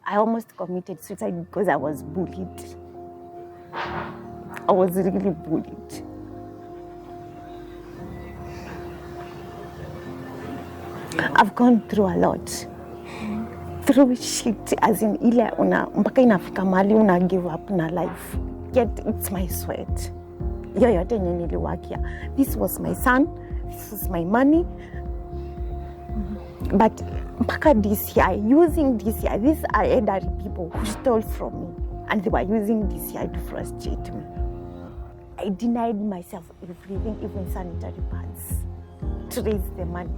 I almost committed suicide because I was bullied. I was really bullied. I've gone through a lot. Through shit, as in ile mpaka inafika mahali una give up na life. Yet it's my sweat. Yoyote yenye niliwakia. This was my son. This was my money. But mpaka DCI, using DCI, these are elderly people who stole from me. And they were using DCI to frustrate me. I denied myself everything, even sanitary pads, to raise the money.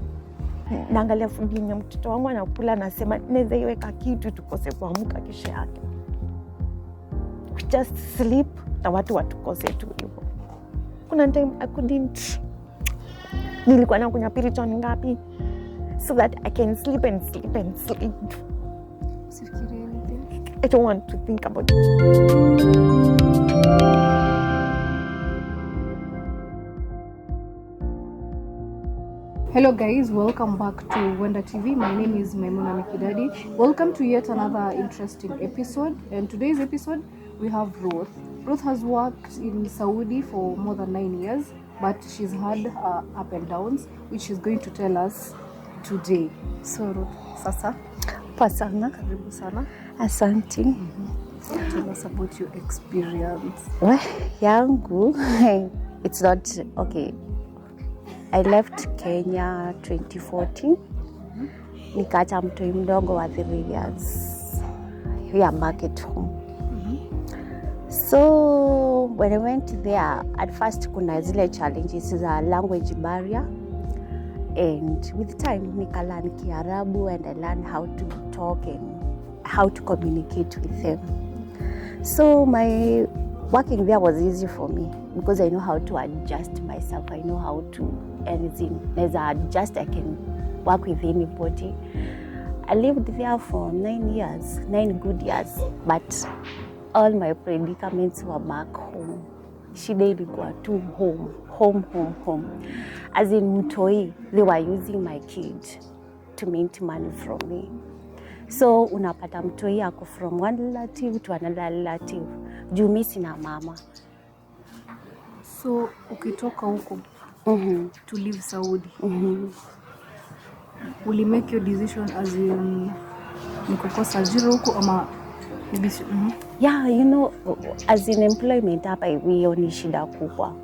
Naangalia food yenye mtoto wangu anakula, nasema naweza iweka kitu tukose kuamka kesho yake. We just sleep na watu watukose tu hivyo. Kuna time I couldn't. Nilikuwa nakunywa piriton ngapi so that I can sleep and sleep and sleep. I don't want to think about it. Hello guys, welcome back to Wenda TV. My name is Maimuna Mikidadi. Welcome to yet another interesting episode. And today's episode, we have Ruth. Ruth has worked in Saudi for more than 9 years, but she's had up and downs, which she's going to tell us today. So Ruth, sasa. Pasana. Karibu sana. Asante. Tell us about your experience. Well, yangu, it's not, okay. I left Kenya 2014. Nikaacha mtoi mdogo wa 3 years. We are back at home. So when I went there, at first kuna zile challenges za language barrier. And with time, nika learn Kiarabu and I learned how to talk and how to communicate with them. So my working there was easy for me because I know how to adjust myself. I know how to anything. As I adjust, I can work with anybody. I lived there for 9 years, 9 good years, but all my predicaments were back home. Shida ilikuwa tu home. As in mtoi, they were using my kid to mint money from me. So unapata mtoi ako from one relative to another relative. Juu mimi sina mama. So ukitoka huko to leave Saudi, will you make your decision as in nikokosa zero huko ama maybe Yeah, you know, as in employment hapa ni shida kubwa.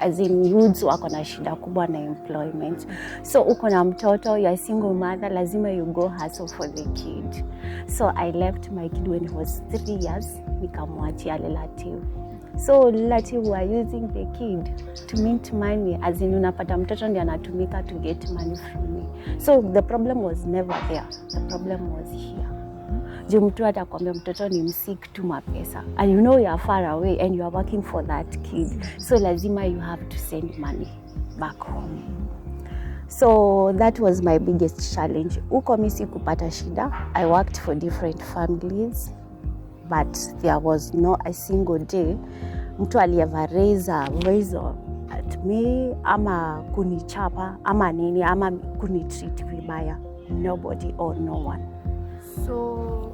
As in youths wako na shida kubwa na employment. So uko na mtoto, you're a single mother, lazima you go hustle for the kid. So I left my kid when he was 3 years, nikamwachia relative. So relative were using the kid to mint money, as in unapata mtoto ndiye anatumika to get money from me. So the problem was never there. The problem was here. Juu mtu atakwambia mtoto ni msik tu mapesa. And you know you are far away and you are working for that kid. So lazima you have to send money back home. So that was my biggest challenge. Uko mimi sikupata shida. I worked for different families, but there was no a single day mtu aliyeva raise at me ama kunichapa ama nini ama kunitreat vibaya. Nobody or no one. So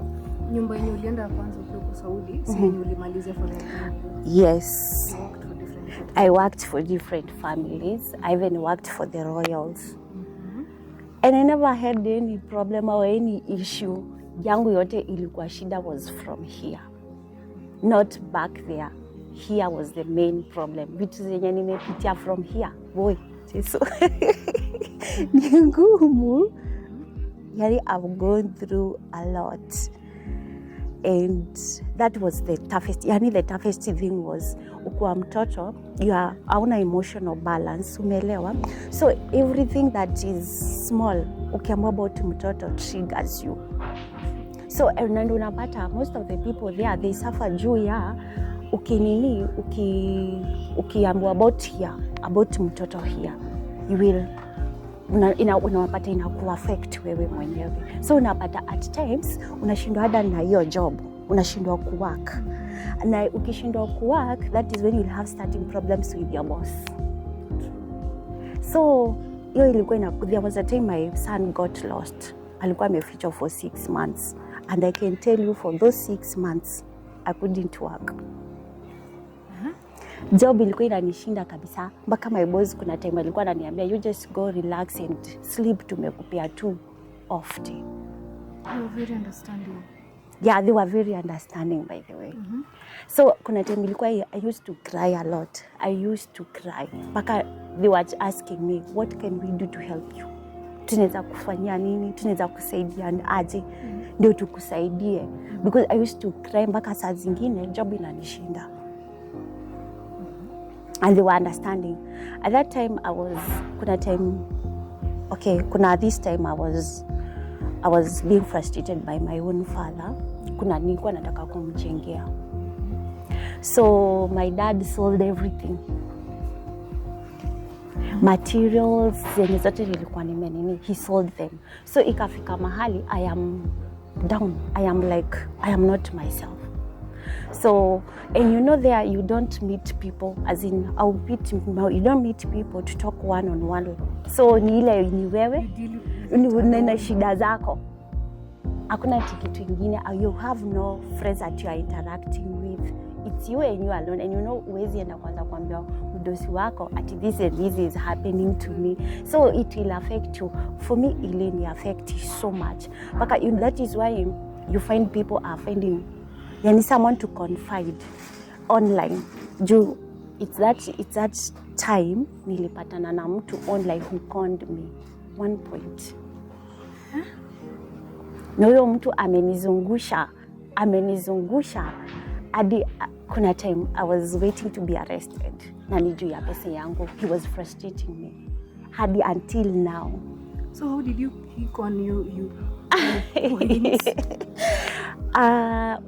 nyumba yenye ulienda kwanza ukiwa Saudi, si yenye ulimalizia for the Yes. I worked for different families. I even worked for the royals. And I never had any problem or any issue. Yangu yote ilikuwa shida was from here. Not back there. Here was the main problem. Vitu zenye nimepitia from here. Boy, Jesu. Ni ngumu. Yani I've gone through a lot. And that was the toughest. Yani the toughest thing was ukuwa mtoto, you are hauna emotional balance, umeelewa? So everything that is small, ukiambiwa about mtoto triggers you. So and unapata most of the people there, they suffer juu ya ukiambiwa about here, about mtoto here, you will unapata inaku affect wewe mwenyewe. So unapata at times unashindwa hata na hiyo job, unashindwa kuwork. Na ukishindwa kuwork, that is when you will have starting problems with your boss. So hiyo ilikuwa there was a time my son got lost. Alikuwa amefichwa for 6 months. and I can tell you for those 6 months I couldn't work. Job ilikuwa inanishinda kabisa, mpaka my boss kuna time alikuwa ananiambia you just go relax and sleep, tumekupea tu off day. They were very understanding. Yeah, they were very understanding, by the way. So kuna time ilikuwa I used to cry a lot. I used to cry. Mpaka they were asking me, what can we do to help you? Tunaweza kufanyia nini? Tunaweza kusaidia aje? Ndio tukusaidie. Because I used to cry mpaka saa zingine job inanishinda. And they were understanding. At that time this time I was being frustrated by my own father. Nilikuwa nataka kumjengea. So my dad sold everything. Materials zenye zote nilikuwa nimenini, he sold them. So ikafika mahali I am down. I am not myself. So, and you know there you don't meet people, as in you don't meet people to talk one on one. So ni ile ni wewe una shida zako. Hakuna kitu kingine. You have no friends that you are interacting with. It's you and you alone, and you know uwezi enda kwanza kuambia mdosi wako ati this and this is happening to me. So it will affect you. For me, it will affect you so much. But that is why you find people are finding someone to confide online. It's that time nilipatana na mtu online who conned me 1 point. Na huyo mtu amenizungusha hadi kuna time I was waiting to be arrested na ni juu ya pesa yangu. He was frustrating me hadi until now. So how did you pick on you?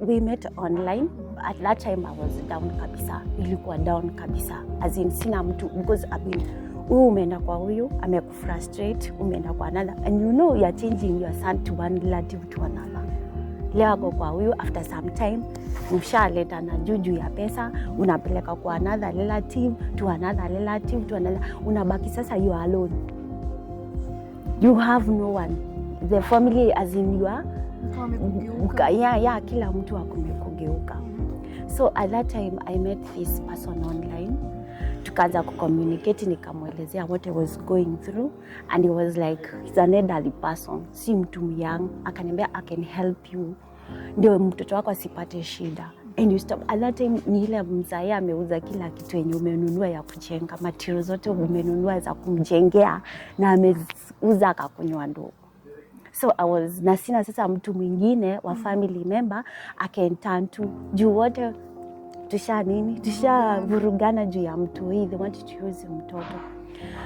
We met online. At that time I was down kabisa. Nilikuwa down kabisa. As in sina mtu, because huyu umeenda kwa huyu, amekufrustrate, umeenda kwa another. And you know you are changing your son to one relative to another. Leo ako kwa huyu, after some time, mshaleta na juu ya pesa, unapeleka kwa another relative to another relative to another. Unabaki sasa you are alone. You have no one. The family as in you are kila mtu akumekugeuka. So at that time I met this person online. Tukaanza kucommunicate, nikamwelezea what I was going through, and he was like, he's an elderly person, si mtu young. Akaniambia I can help you, ndio mtoto wako asipate shida. And you stop. At that time ni ile mzaya ameuza kila kitu yenye umenunua ya kujenga, materials zote umenunua za kumjengea, na ameuza akakunywa ndogo. So I was nasina sasa mtu mwingine wa family member I can turn to. Juu wote tusha vurugana juu ya mtu hii, they wanted to use mtoto.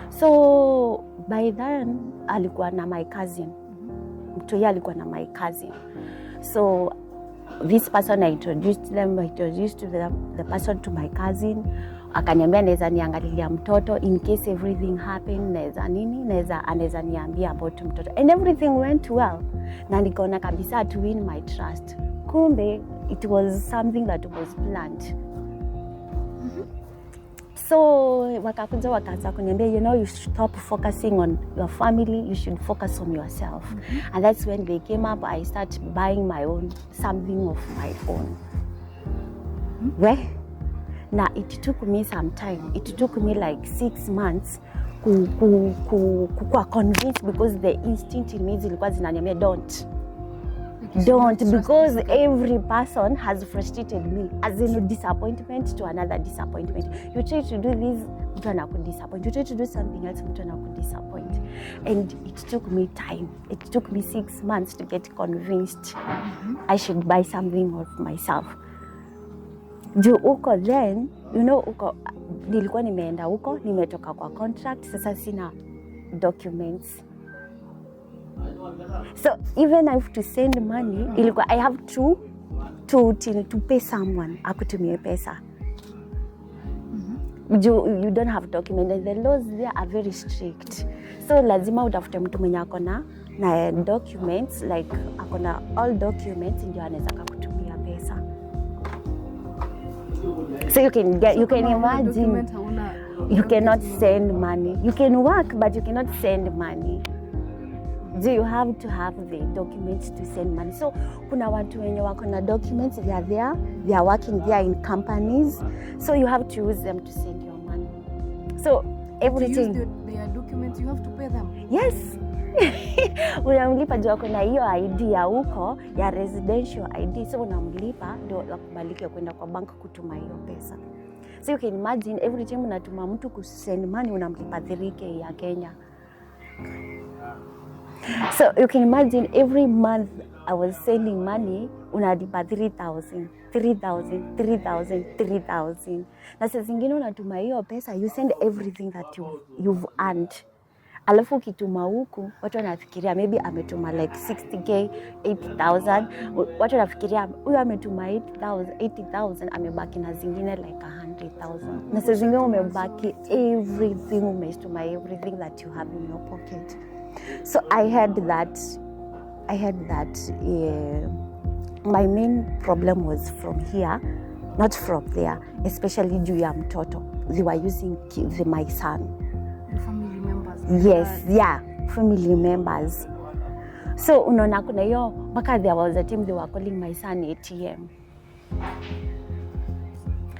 So by then alikuwa na my cousin. Mtu yeye alikuwa na my cousin. So this person I introduced the person to my cousin. Akaniambia naweza niangalilia mtoto in case everything happen, anaweza niambia about mtoto, and everything went well. Na nikaona kabisa to win my trust. Kumbe it was something that was planned. So wakaanza kuniambia, you should stop focusing on your family, you should focus on yourself. And that's when they came up. I started buying something of my own. Now it took me some time. It took me like 6 months kuwa convinced, because the instinct in me zilikuwa zinaniambia don't, because every person has frustrated me, as in a disappointment to another disappointment. You try to do this, mtu anakudisappoint. You try to do something else, mtu anakudisappoint. And it took me time. It took me 6 months to get convinced I should buy something of myself. Juu uko then, nilikuwa nimeenda huko, nimetoka kwa contract, sasa sina documents. So even I have to send money, ilikuwa I have to pay someone akutumie pesa. You don't have document, and the laws there are very strict. So lazima utafute mtu mwenye akona na documents, like akona all documents, ndio anaweza kukutumia pesa. So you can imagine, you cannot send money. You can work, but you cannot send money. Do you have to have the documents to send money? So kuna watu wenye wako na documents, they are there, they are working there in companies, so you have to use them to send your money. So everything. To use their documents, you have to pay them. Yes. Unamlipa juu kuna hiyo ID ya huko ya residential ID, so unamlipa ndio akubalike kwenda kwa bank kutuma hiyo pesa. So you can imagine every time unatuma mtu ku send money unamlipa 3K ya Kenya. So you can imagine every month I was sending money, unalipa 3,000. Na saa zingine unatuma hiyo pesa, you send everything that you've earned. Alafu ukituma huku, watu wanafikiria maybe ametuma like 60K, 80,000. Watu wanafikiria huyu ametuma 80,000, amebaki na zingine like 100,000. Na saa zingine umebaki everything, umetuma everything that you have in your pocket. So I had that my main problem was from here, not from there, especially juu ya mtoto. They were using my son. Family members. Yes, yeah, family members. So unaona kuna hiyo, mpaka there was a time they were calling my son ATM.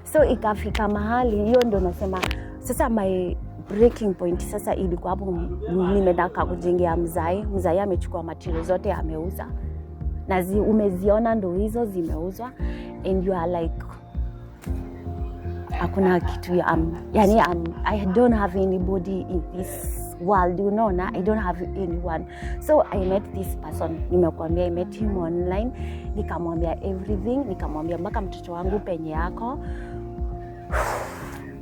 So ikafika mahali, hiyo ndo nasema sasa my breaking point sasa ilikuwa hapo, nimetaka kujengea mzai amechukua material zote ameuza. Na umeziona ndo hizo zimeuzwa, and you are like hakuna kitu I don't have anybody in this world, you know, I don't have anyone. So I met this person, nimekuambia I met him online, nikamwambia everything, nikamwambia mpaka mtoto wangu penye yako.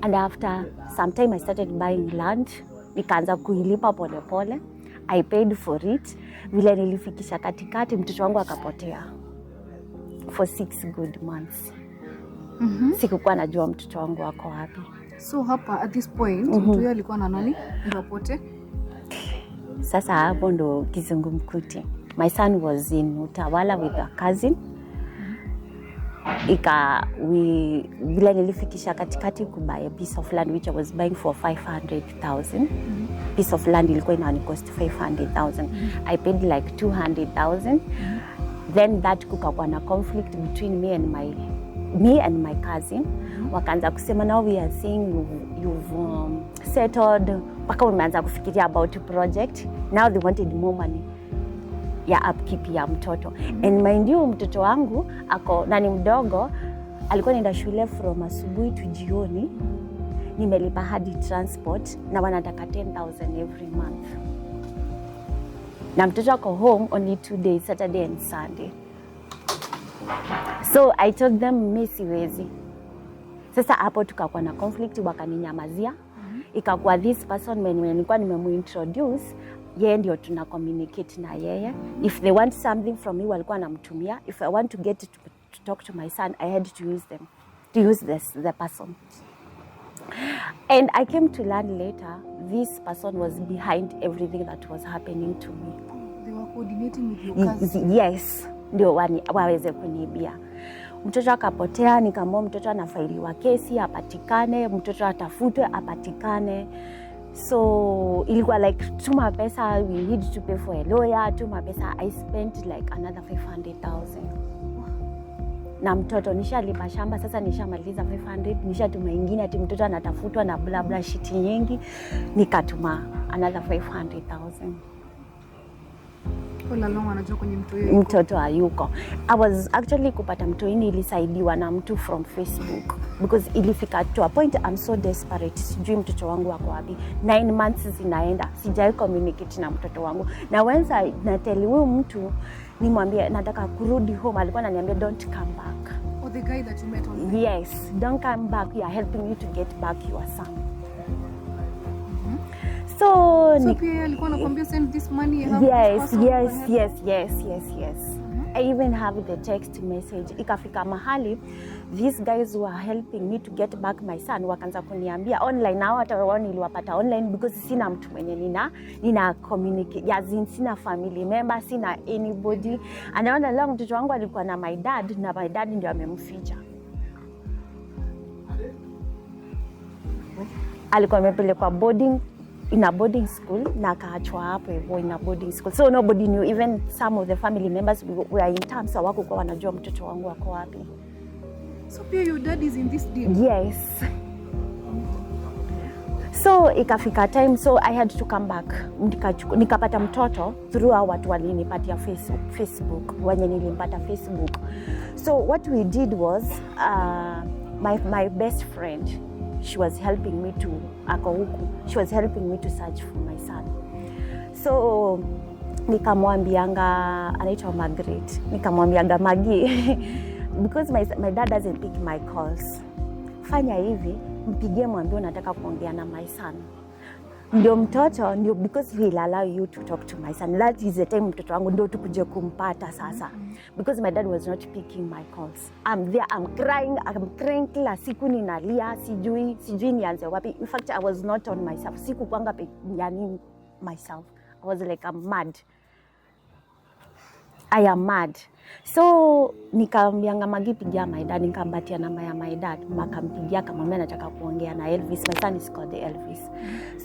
And after some time I started buying land, nikaanza kuilipa pole pole. I paid for it. Vile nilifikisha katikati mtoto wangu akapotea for 6 good months. Sikukuwa najua mtoto wangu wako wapi. So hapa at this point mtu yeye alikuwa na nani ndio apote? Sasa hapo ndo kizungumkuti. My son was in Utawala with a cousin. Vile nilifikisha katikati kubuy a piece of land which I was buying for 500,000. Piece of land ilikuwa ina cost 500,000. I paid like 200,000. Then that kukakuwa na conflict between me and my cousin. Wakaanza kusema now we are seeing you've settled, mpaka umeanza kufikiria about project. Now they wanted more money ya upkeep ya mtoto. And mind you, mtoto wangu nani mdogo alikuwa nenda shule from asubuhi to jioni. Nimelipa hadi transport na wanataka 10,000 every month. Na mtoto ako home only 2 days, Saturday and Sunday. So I told them mimi siwezi. Sasa hapo tukakuwa na conflict, wakaninyamazia. Ikakuwa this person nilikuwa nimemuintroduce, yeye ndio tuna communicate na yeye. If they want something from me walikuwa namtumia. If I want to get to talk to my son, I had to use the person. And I came to learn later, this person was behind everything that was happening to me. They were coordinating with your cousin? Yes, ndio waweze kuniibia. Mtoto akapotea, nikamwambia mtoto anafailiwa kesi, apatikane, mtoto atafutwe, apatikane. So ilikuwa like tuma pesa, we need to pay for a lawyer, tuma pesa. I spent like another 500,000. Na mtoto nishalipa shamba, sasa nishamaliza 500, nishatuma ingine ati mtoto anatafutwa na bla bla shit nyingi, nikatuma another 500,000. Kwa long anajua kwenye mtoto hayuko. I was actually kupata mtoto nilisaidiwa na mtu from Facebook, because ilifika to a point I'm so desperate, sijui mtoto wangu wako wapi. 9 months zinaenda, sijai communicate na mtoto wangu. Na wenza nateli huyu mtu nimwambie nataka kurudi home, alikuwa ananiambia don't come back. Oh, the guy that you met on? Yes, don't come back, we are helping you to get back your son. So pia alikuwa anakuambia send this money. Yes. I even have the text message. Ikafika mahali, these guys were helping me to get back my son. Wakaanza kuniambia online, na hata wao niliwapata online because sina mtu mwenye nina communicate, sina family member, sina anybody. Anaona leo mtoto wangu alikuwa na my dad, na my dad ndio amemficha. Alikuwa amepelekwa boarding in a boarding school na akaachwa hapo hivyo in a boarding school, so nobody knew, even some of the family members were in town, so hawakuwa wanajua mtoto wangu wako wapi. So pia your dad is in this deal? Yes. So ikafika time, so I had to come back. Nikapata mtoto through watu walinipatia Facebook, wenye nilimpata Facebook. So what we did was my best friend, she was helping me to she was helping me to search for my son. So nikamwambianga, anaitwa Margaret, nikamwambianga Magi because my dad doesn't pick my calls, fanya hivi, mpigie mwambie nataka kuongea na my son. Ndio mtoto, ndio, because he'll allow you to talk to my son. That is the time mtoto wangu ndio tukuje kumpata sasa. Because my dad was not picking my calls. I'm there, I'm crying kila siku ninalia, sijui nianze wapi. In fact, I was not on myself. Siku kwanga yani myself. I was like, I'm mad. I am mad. So nikamwambia Magi pigia my dad, nikambatia namba ya my dad, makampigia akamwambia nataka kuongea na Elvis, my son is called Elvis.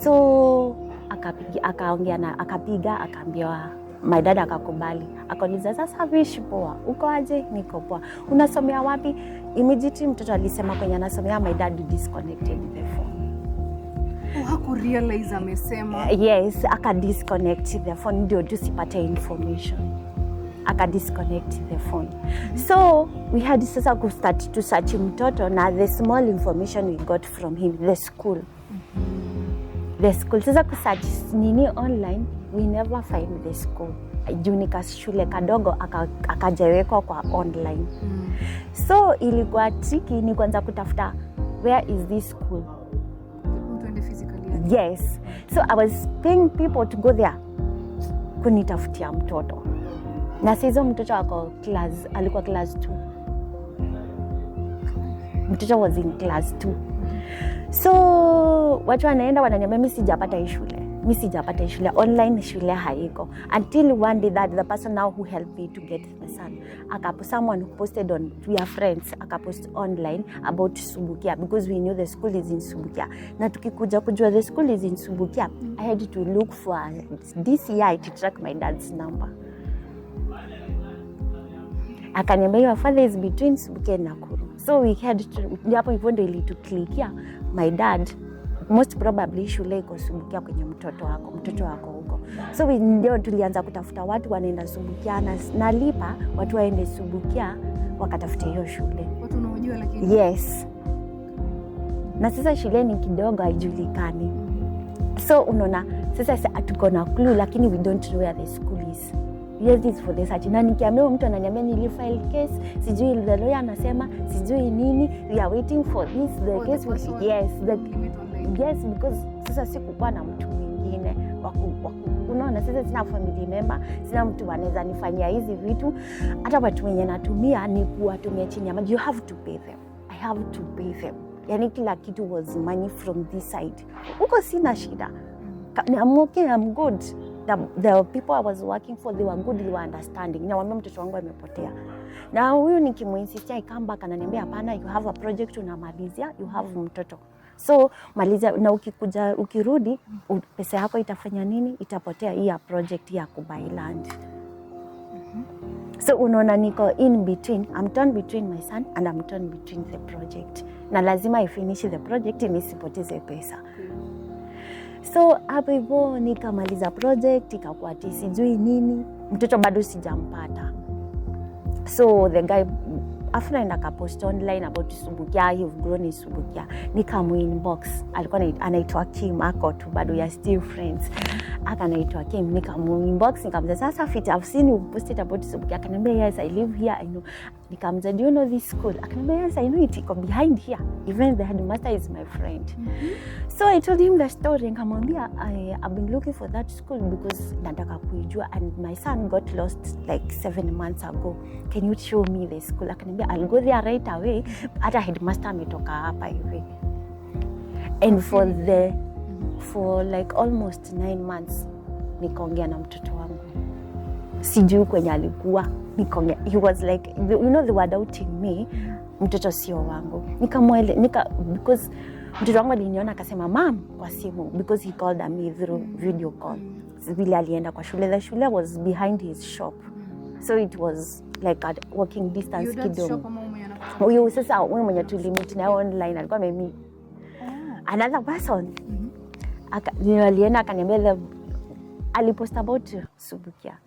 So akapiga akaambiwa my dad akakubali. Akauliza sasa vipi poa? Uko aje? Niko poa. Unasomea wapi? Immediately mtoto alisema kwenye anasomea, my dad disconnected the phone. Haku realize amesema. Yes, aka disconnect the phone ndio tusipate information. Aka disconnect the phone. So we had sasa to start to search mtoto, na the small information we got from him, the school. The school sasa ku search nini online, we never find the school. Junika shule kadogo akajewekwa kwa online. So ilikuwa tricky, ni kwanza kutafuta where is this school. Yes. So I was paying people to go there kunitafutia mtoto. Na sasa mtoto alikuwa class 2. Mtoto was in class 2. So watu wanaenda wananiambia mimi sijapata hii shule. Online shule haiko. Until one day that the person now who helped me to get my son, someone who posted on, we are friends, akapost online about Subukia, because we knew the school is in Subukia. Na tukikuja kujua the school is in Subukia, I had to look for DCI to track my dad's number. Akaniambia your father is between Subukia and Nakuru. So we had to, hapo hivyo ndio ilituklikia my dad most probably shule iko Subukia kwenye mtoto wako huko. So ndio tulianza kutafuta watu wanaenda Subukia, na nalipa watu waende Subukia wakatafuta hiyo shule. Watu unaojua lakini. Yes. Na sasa shule ni kidogo haijulikani. So unaona sasa tuko na clue lakini we don't know where the school is. Yes, this for the search. Na nikiambiwa mtu ananiambia nilifile case, sijui the lawyer anasema, sijui nini, we are waiting for this, the case will, yes, because sasa sikuwa na mtu mwingine unaona sasa sina family member, sina mtu anaweza nifanyia hizi vitu. Hata watu wenye natumia ni kuwatumia chini ya maji, you have to pay them, I have to pay them. Yani kila kitu was money from this side. Uko sina shida, I'm okay, I'm good. The people I was working for, they were good, they were understanding. Nawaambia mtoto wangu amepotea. Na huyu nikimuinsistia I come back ananiambia hapana, you have a project unamalizia, you have mtoto. So maliza, na ukirudi pesa yako itafanya nini? Itapotea hii ya project ya kubuy land. So unaona niko in between, I'm torn between my son and I'm torn between the project. Na lazima I finish the project nisipoteze pesa. So hapo hivyo nikamaliza project, ikakuwa sijui nini, mtoto bado sijampata. So the guy after nakapost online about Subukia, you've grown in Subukia, nikamuinbox, alikuwa anaitwa Kim, ako tu bado ya still friends. Akanaitwa Kim, nikamuinbox, nikamwambia sasa fit, I've seen you posted about Subukia. Akaniambia yes, I live here, I know. Nikamwambia do you know this school? Akaniambia yes, I know it, iko behind here. Even the headmaster is my friend. So I told him the story, nikamwambia I've been looking for that school because nataka kuijua, and my son got lost like 7 months ago. Can you show me the school? Akaniambia I'll go there right away. Hata headmaster ametoka hapa hivi. And for like almost 9 months nikaongea na mtoto wangu, sijui kwenye alikuwa, nikaongea. He was like, they were doubting me, mtoto sio wangu. Because Mtoto wangu aliniona akasema mom kwa simu, because he called me through video call. Vile alienda kwa shule, the shule was behind his shop, so it was like a walking distance kidogo. Huyo sasa wewe mwenye tulimit na online alikuwa amemi another person. Alienda akaniambia alipost about Subukia.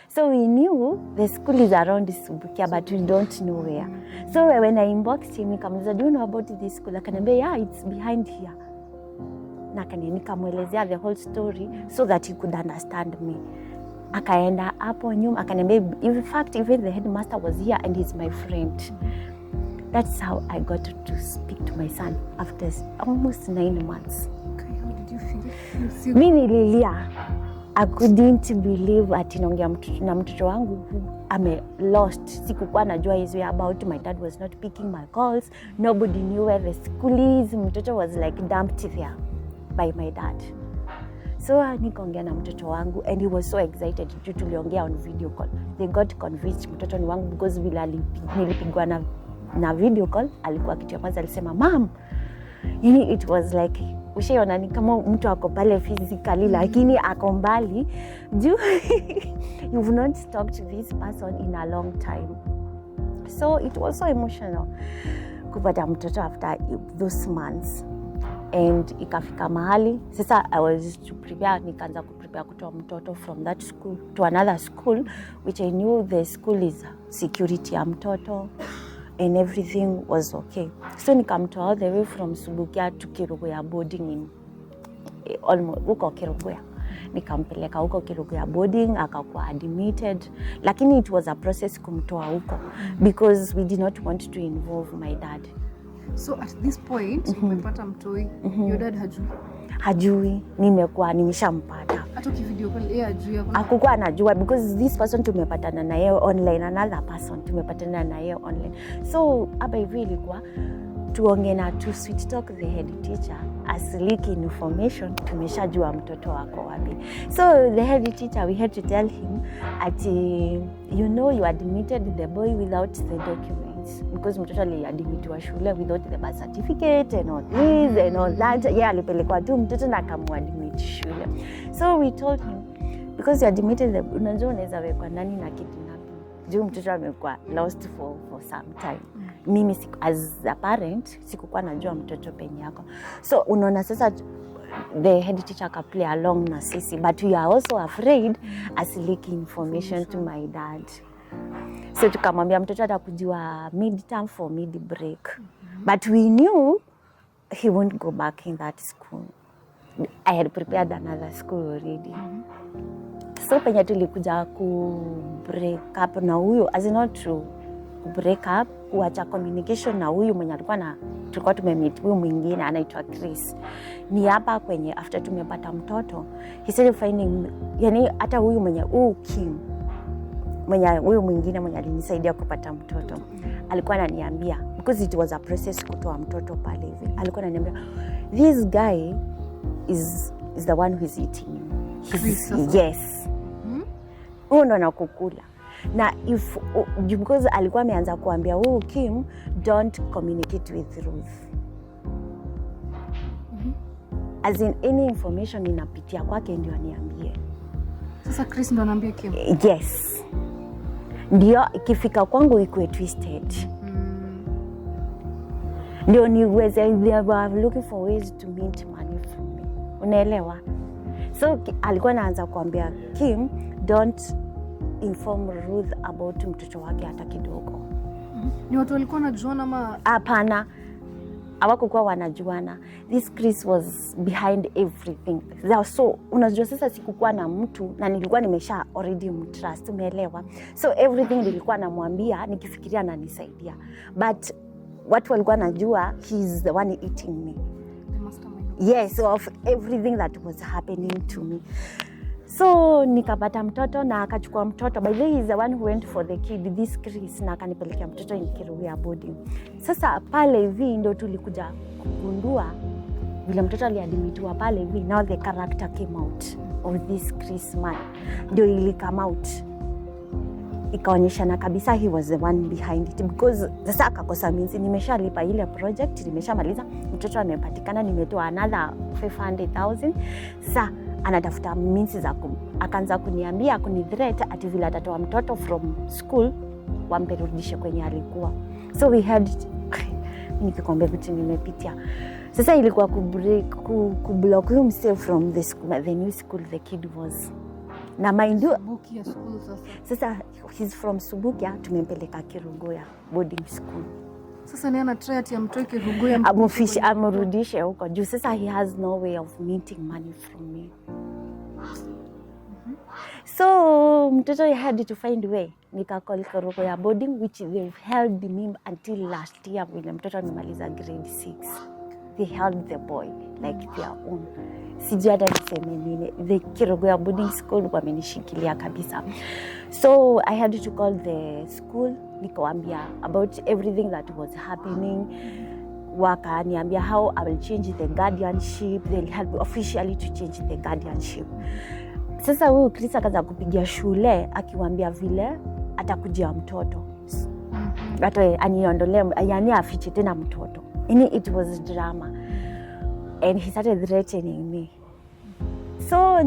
So we knew the school is around Subukia, but we don't know where. So when I inboxed him, nikamuuliza, do you know about this school? Akaniambia, yeah, it's behind here. Na nikamwelezea the whole story so that he could understand me. Akaenda hapo nyuma, akaniambia, in fact, even the headmaster was here and he's my friend. That's how I got to speak to my son after almost 9 months. Okay, how did you feel? Mimi nililia. I couldn't believe ati naongea na mtoto wangu ame lost. Sikukuwa najua his whereabouts. My dad was not picking my calls. Nobody knew where the school is. Mtoto was like dumped there by my dad. So nikaongea na mtoto wangu and he was so excited. Tuliongea on video call. They got convinced mtoto ni wangu because vile nilipigwa na video call, alikuwa kitu ya kwanza alisema mom. It was like ushaona ni kama mtu ako pale physically lakini ako mbali. You've not talked to this person in a long time. So it was so emotional kupata mtoto after those months. And ikafika mahali sasa I was to prepare, nikaanza kuprepare kutoa mtoto from that school to another school which I knew the school is security ya mtoto and everything was okay. So nikamtoa all the way from Subukia to Kiruguya boarding in almost huko Kiruguya. Nikampeleka huko Kiruguya boarding, akakuwa admitted, lakini it was a process kumtoa huko because we did not want to involve my dad. So at this point umepata mtoi, your dad hajui nimeshampata. Hata kivideo call yeye hajui hapo. Hakukuwa anajua because this person tumepatana na yeye online, another person tumepatana na yeye online. So hapa hivi ilikuwa tuongee na to sweet talk the head teacher as leak information, tumeshajua mtoto wako wapi. So the head teacher, we had to tell him you know you admitted the boy without the documents because mtoto aliadmitiwa shule without the birth certificate and all this and all that. Yeah, alipelekwa tu mtoto na akamuadmit shule. So we told him because you admitted unajua unaweza wekwa ndani na kidnapping. Juu mtoto amekuwa lost for some time. Mimi as a parent sikukuwa najua mtoto penye yako. So unaona sasa the head teacher ka play along na sisi, but we are also afraid as leak information to my dad. So tukamwambia mtoto atakujua midterm for mid break. But we knew he won't go back in that school. I had prepared another school already. So penye tulikuja ku break up na huyo, as in not true, break up, kuacha communication na huyu mwenye tulikuwa tumemeet, huyu mwingine anaitwa Chris. Ni hapa kwenye after tumepata mtoto, he started finding, yani hata huyu mwenye Kim, huyu mwingine mwenye alinisaidia kupata mtoto, alikuwa ananiambia because it was a process kutoa mtoto pale hivi. Alikuwa ananiambia this guy is the one who is eating you. Yes. Huyo ndo anakukula. Na because alikuwa ameanza kuambia Kim, don't communicate with Ruth. As in any information inapitia kwake ndio aniambie. Sasa Chris ndo anaambia Kim? Yes. Ndio ikifika kwangu ikuwe twisted. Ndio niweze, they were looking for ways to mint money from me. Unaelewa? So alikuwa anaanza kuambia Kim, don't inform Ruth about mtoto wake hata kidogo. Ni watu walikuwa wanajuana ama? Hapana. Hawakuwa wanajuana. This Chris was behind everything. So unajua sasa sikukuwa na mtu na nilikuwa nimesha already mtrust, umeelewa? So everything nilikuwa namwambia nikifikiria ananisaidia. But watu walikuwa najua he's the one eating me. Yes, so of everything that was happening to me. So nikapata mtoto na akachukua mtoto. By the way, he's the one who went for the kid, this Chris, na akanipelekea mtoto in Kiruguya boarding. Sasa pale hivi ndo tulikuja kugundua vile mtoto aliadmitiwa pale hivi. Now the character came out of this Chris man. Ndio ili come out. ikaonyeshana kabisa he was the one behind it, because sasa akakosa means. Nimeshalipa ile project, nimeshamaliza, mtoto amepatikana, nimetoa another 500,000. Sasa anatafuta means za akaanza kuniambia, kunithreat ati vile atatoa mtoto from school wamperudishe kwenye alikuwa. So we had nikikwambia vitu nimepitia. Sasa ilikuwa kublock himself from the school, the new school the kid was. Na mind you, Subukia school sasa he's from Subukia, tumempeleka Kirugoya boarding school. Sasa ni ana try ati amtoe Kirugoya amrudishe huko juu. Sasa he has no way of meeting money from me. So mtoto I had to find way. Nikakall Kirugoya boarding, which they've held me until last year when mtoto amemaliza grade 6. They held the boy like their own. Sijui hata niseme nini. The Kirugoya boarding school wamenishikilia kabisa. So I had to call the school, nikawaambia about everything that was happening. Wakaniambia how I will change the guardianship. They'll help me officially to change the guardianship. Sasa huyu Chris akaanza kupigia shule akiwaambia vile atakujia mtoto. Hata aniondole, yani afiche tena mtoto. It was drama. And he started threatening me. So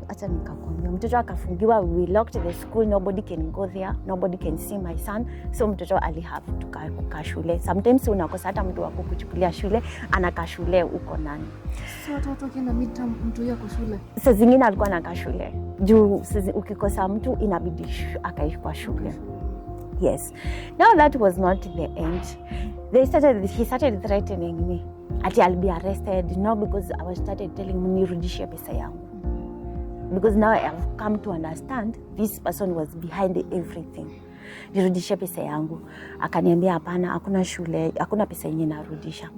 acha nikakwambia, mtoto akafungiwa, we locked the school, nobody can go there, nobody can see my son. So mtoto alihave kukaa shule. Sometimes unakosa hata mtu wako kuchukulia shule, anakaa shule uko nani. So watoto kina midterm mtu yako shule. Sasa zingine alikuwa anakaa shule. Juu ukikosa mtu inabidi akae kwa shule. Yes. Now that was not the end. He started threatening me. Ati I'll be arrested. No, because I was started telling him nirudishie pesa yangu. Because now I have come to understand this person was behind everything. Nirudishie pesa yangu. Akaniambia hapana, hakuna shule, hakuna pesa yenye narudisha.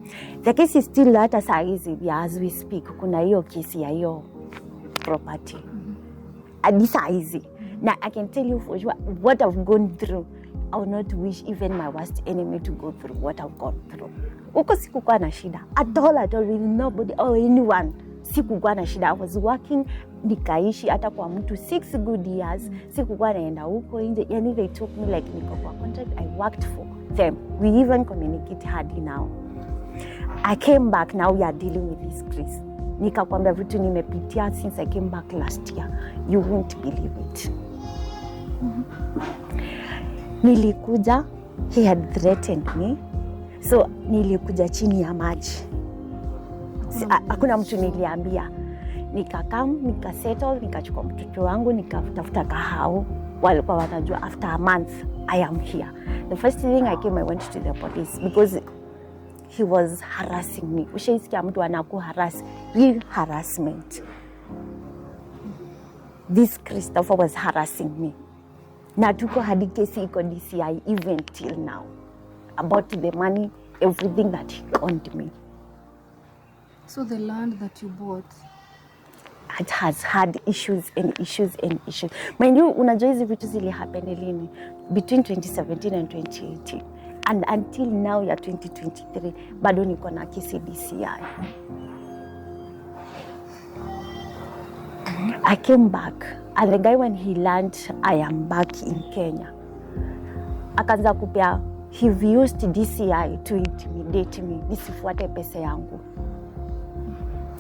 The case is still hata saa hizi, as we speak, kuna hiyo kesi ya hiyo property. Hadi saa hizi. Now I can tell you for sure what I've gone through. I would not wish even my worst enemy to go through what I've gone through. Uko sikukuwa na shida. At all with nobody or anyone. Sikukuwa na shida. I was working, nikaishi hata kwa mtu 6 good years. Sikukuwa naenda huko nje. Yani they took me like niko kwa contract. I worked for them. We even communicate hardly now. I came back, now we are dealing with this Chris. Nikakwambia vitu nimepitia since I came back last year. You won't believe it. Nilikuja, he had threatened me. So nilikuja chini ya maji. Hakuna mtu niliambia. Nikakam, nikasettle, nikachukua mtoto wangu, nikatafuta kahao. Walikuwa watajua after a month I am here. The first thing I came, I went to the police because he was harassing me. Ushaisikia mtu anakuharass, real harassment. This Christopher was harassing me. Na tuko hadi kesi iko DCI even till now about the money, everything that he owed me. So the land that you bought, it has had issues and issues and issues. Mind you, unajua hizi vitu zili happen lini? Between 2017 and 2018. And until now ya 2023, bado niko na kesi DCI. I came back, and the guy, when he learned I am back in Kenya, akaanza kupea, he used DCI to intimidate me, nisifuate pesa yangu.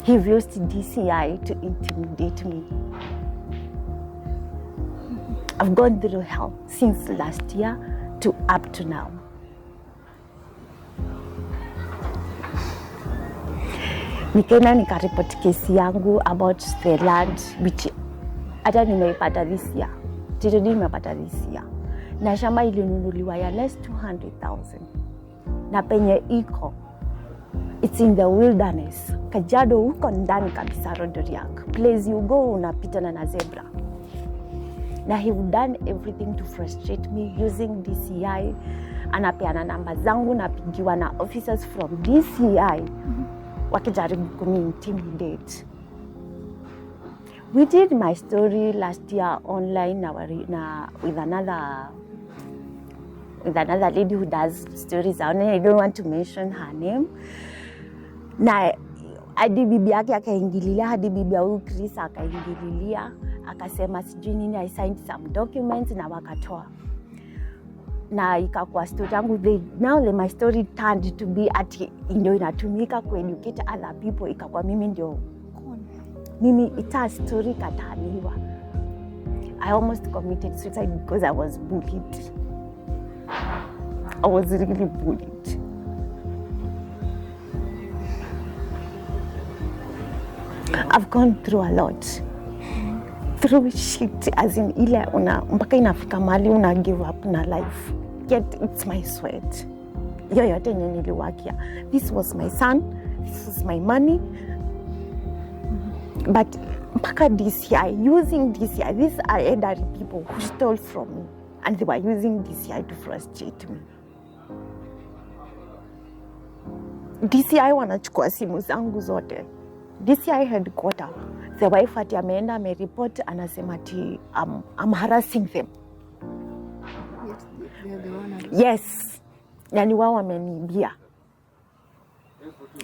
He used DCI to intimidate me. I've gone through hell since last year to up to now. Nikaenda nikaripoti kesi yangu about the land which hata nimeipata this year. Titodi nimepata this year. Na shamba ilinunuliwa ya less 200,000. Na penye iko, it's in the wilderness. Kajiado huko ndani kabisa Rodoriak. Place you go unapitana na zebra. Na he done everything to frustrate me using DCI. Anapeana namba zangu, napigiwa na officers from DCI. Wakijaribu kuni-intimidate. We did my story last year online with another lady who does stories online. I don't want to mention her name. Na hadi bibi yake akaingililia, hadi bibi ya huyu Chris akaingililia, akasema sijui nini, I signed some documents na wakatoa. Na ikakuwa story yangu, my story turned to be ati ndio inatumika ku educate other people. Ikakuwa mimi ndio ita story kataniwa. I almost committed suicide because I was bullied. I was really bullied. I've gone through a lot. Through shit, as in ile mpaka inafika mahali una give up na life. Yet it's my sweat. Yoyote yenye niliwakia. This was my son. This was my money. But mpaka DCI, using DCI, these are elderly people who stole from me. And they were using DCI to frustrate me. DCI wanachukua simu zangu zote. DCI headquarter. The wife ati ameenda amereport, anasema ati I'm harassing them. Yes. Yani wao wameniibia.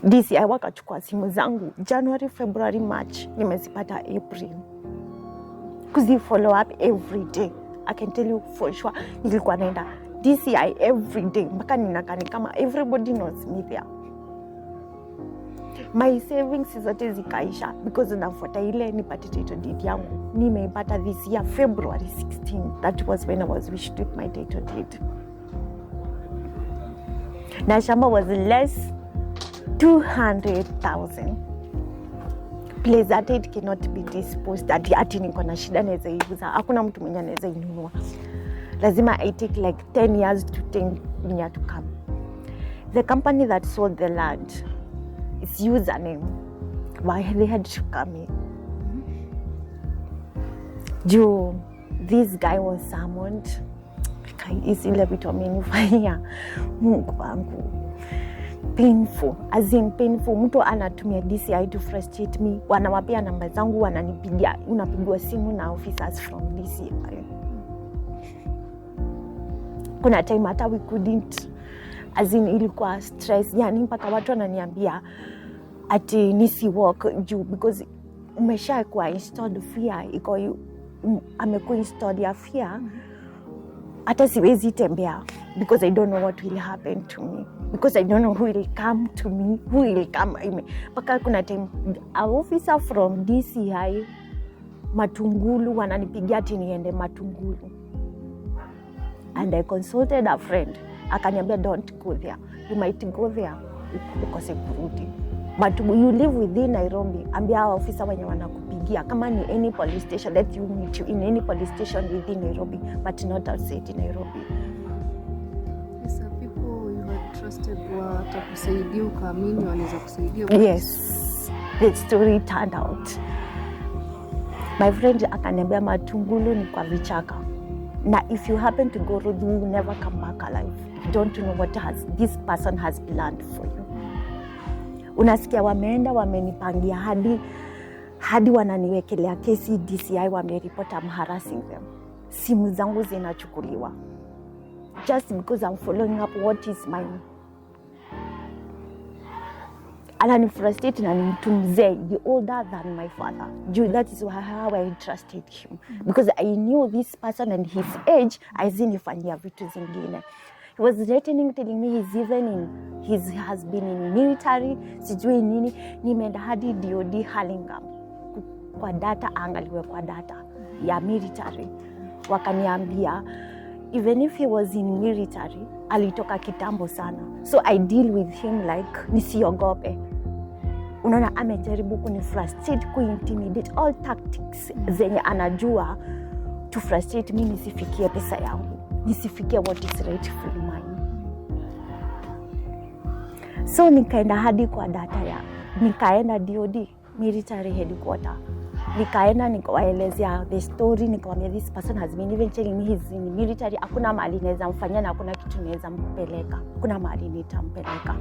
DCI wakachukua simu zangu January, February, March, nimezipata April. Kuzi follow up every day. I can tell you for sure, nilikuwa naenda DCI every day. Mpaka ninakani kama everybody knows me there. My savings zote zikaisha because nafuata ile nipate title deed yangu. Nimeipata this year February 16. That was when I was wished with my title deed. Na shamba was less 200,000. Place that it cannot be disposed. Ati niko na shida naweza iuza. Hakuna mtu mwenye anaweza inunua. Lazima I take like 10 years to 10 years to come. The company that sold the land, its username, why they had to come in. This guy was summoned. Isile vitu amenifanyia Mungu wangu. Painful, as in painful. Mtu anatumia DCI to frustrate me. Wanawapea namba zangu, wananipigia, unapigwa simu na officers from DCI. Kuna time hata we couldn't, as in ilikuwa stress. Yani mpaka watu wananiambia ati nisi walk juu because umesha kuwa installed fear. Ameku installed ya fear. Hata siwezi tembea because I don't know what will happen to me. Because I don't know who will come to me, who will come. Paka kuna time a officer from DCI Matungulu wananipigia ati niende Matungulu. And I consulted a friend. Akaniambia don't go there. You might go there ukose kurudi. But you live within Nairobi. Ambia officer wenye wanakupigia kama ni any police station, let you meet you in any police station within Nairobi, but not outside Nairobi. Yes, people you had trusted watakusaidia ukaamini wanaweza kusaidia. Yes, the story turned out. My friend akaniambia Matungulu ni kwa vichaka. Na if you happen to go road, you will never come back alive. You don't know what this person has planned for you. Unasikia wameenda wamenipangia hadi wananiwekelea kesi DCI, wameripota I'm harassing them. Simu zangu zinachukuliwa. Just because I'm following up what is mine. Anani frustrate na ni mtu mzee, older than my father. That is how I trusted him. Because I knew this person and his age, azinifanyia vitu zingine. He was threatening, telling me he has been in military, sijui nini. Nimeenda hadi DOD Hurlingham. Kwa data, angaliwe kwa data ya military. Wakaniambia, even if he was in military, alitoka kitambo sana. So I deal with him like, nisiogope. Unaona amejaribu kunifrustrate, kuintimidate, all tactics zenye anajua to frustrate me nisifikie pesa yangu. Nisifikie what is rightfully mine. So nikaenda hadi kwa data nikaenda DOD military headquarter. Nikaenda nikawaelezea the story, nikawaambia this person has been even telling me he's in military. Hakuna mahali naweza mfanyia na hakuna kitu naweza mpeleka. Hakuna mahali nitampeleka.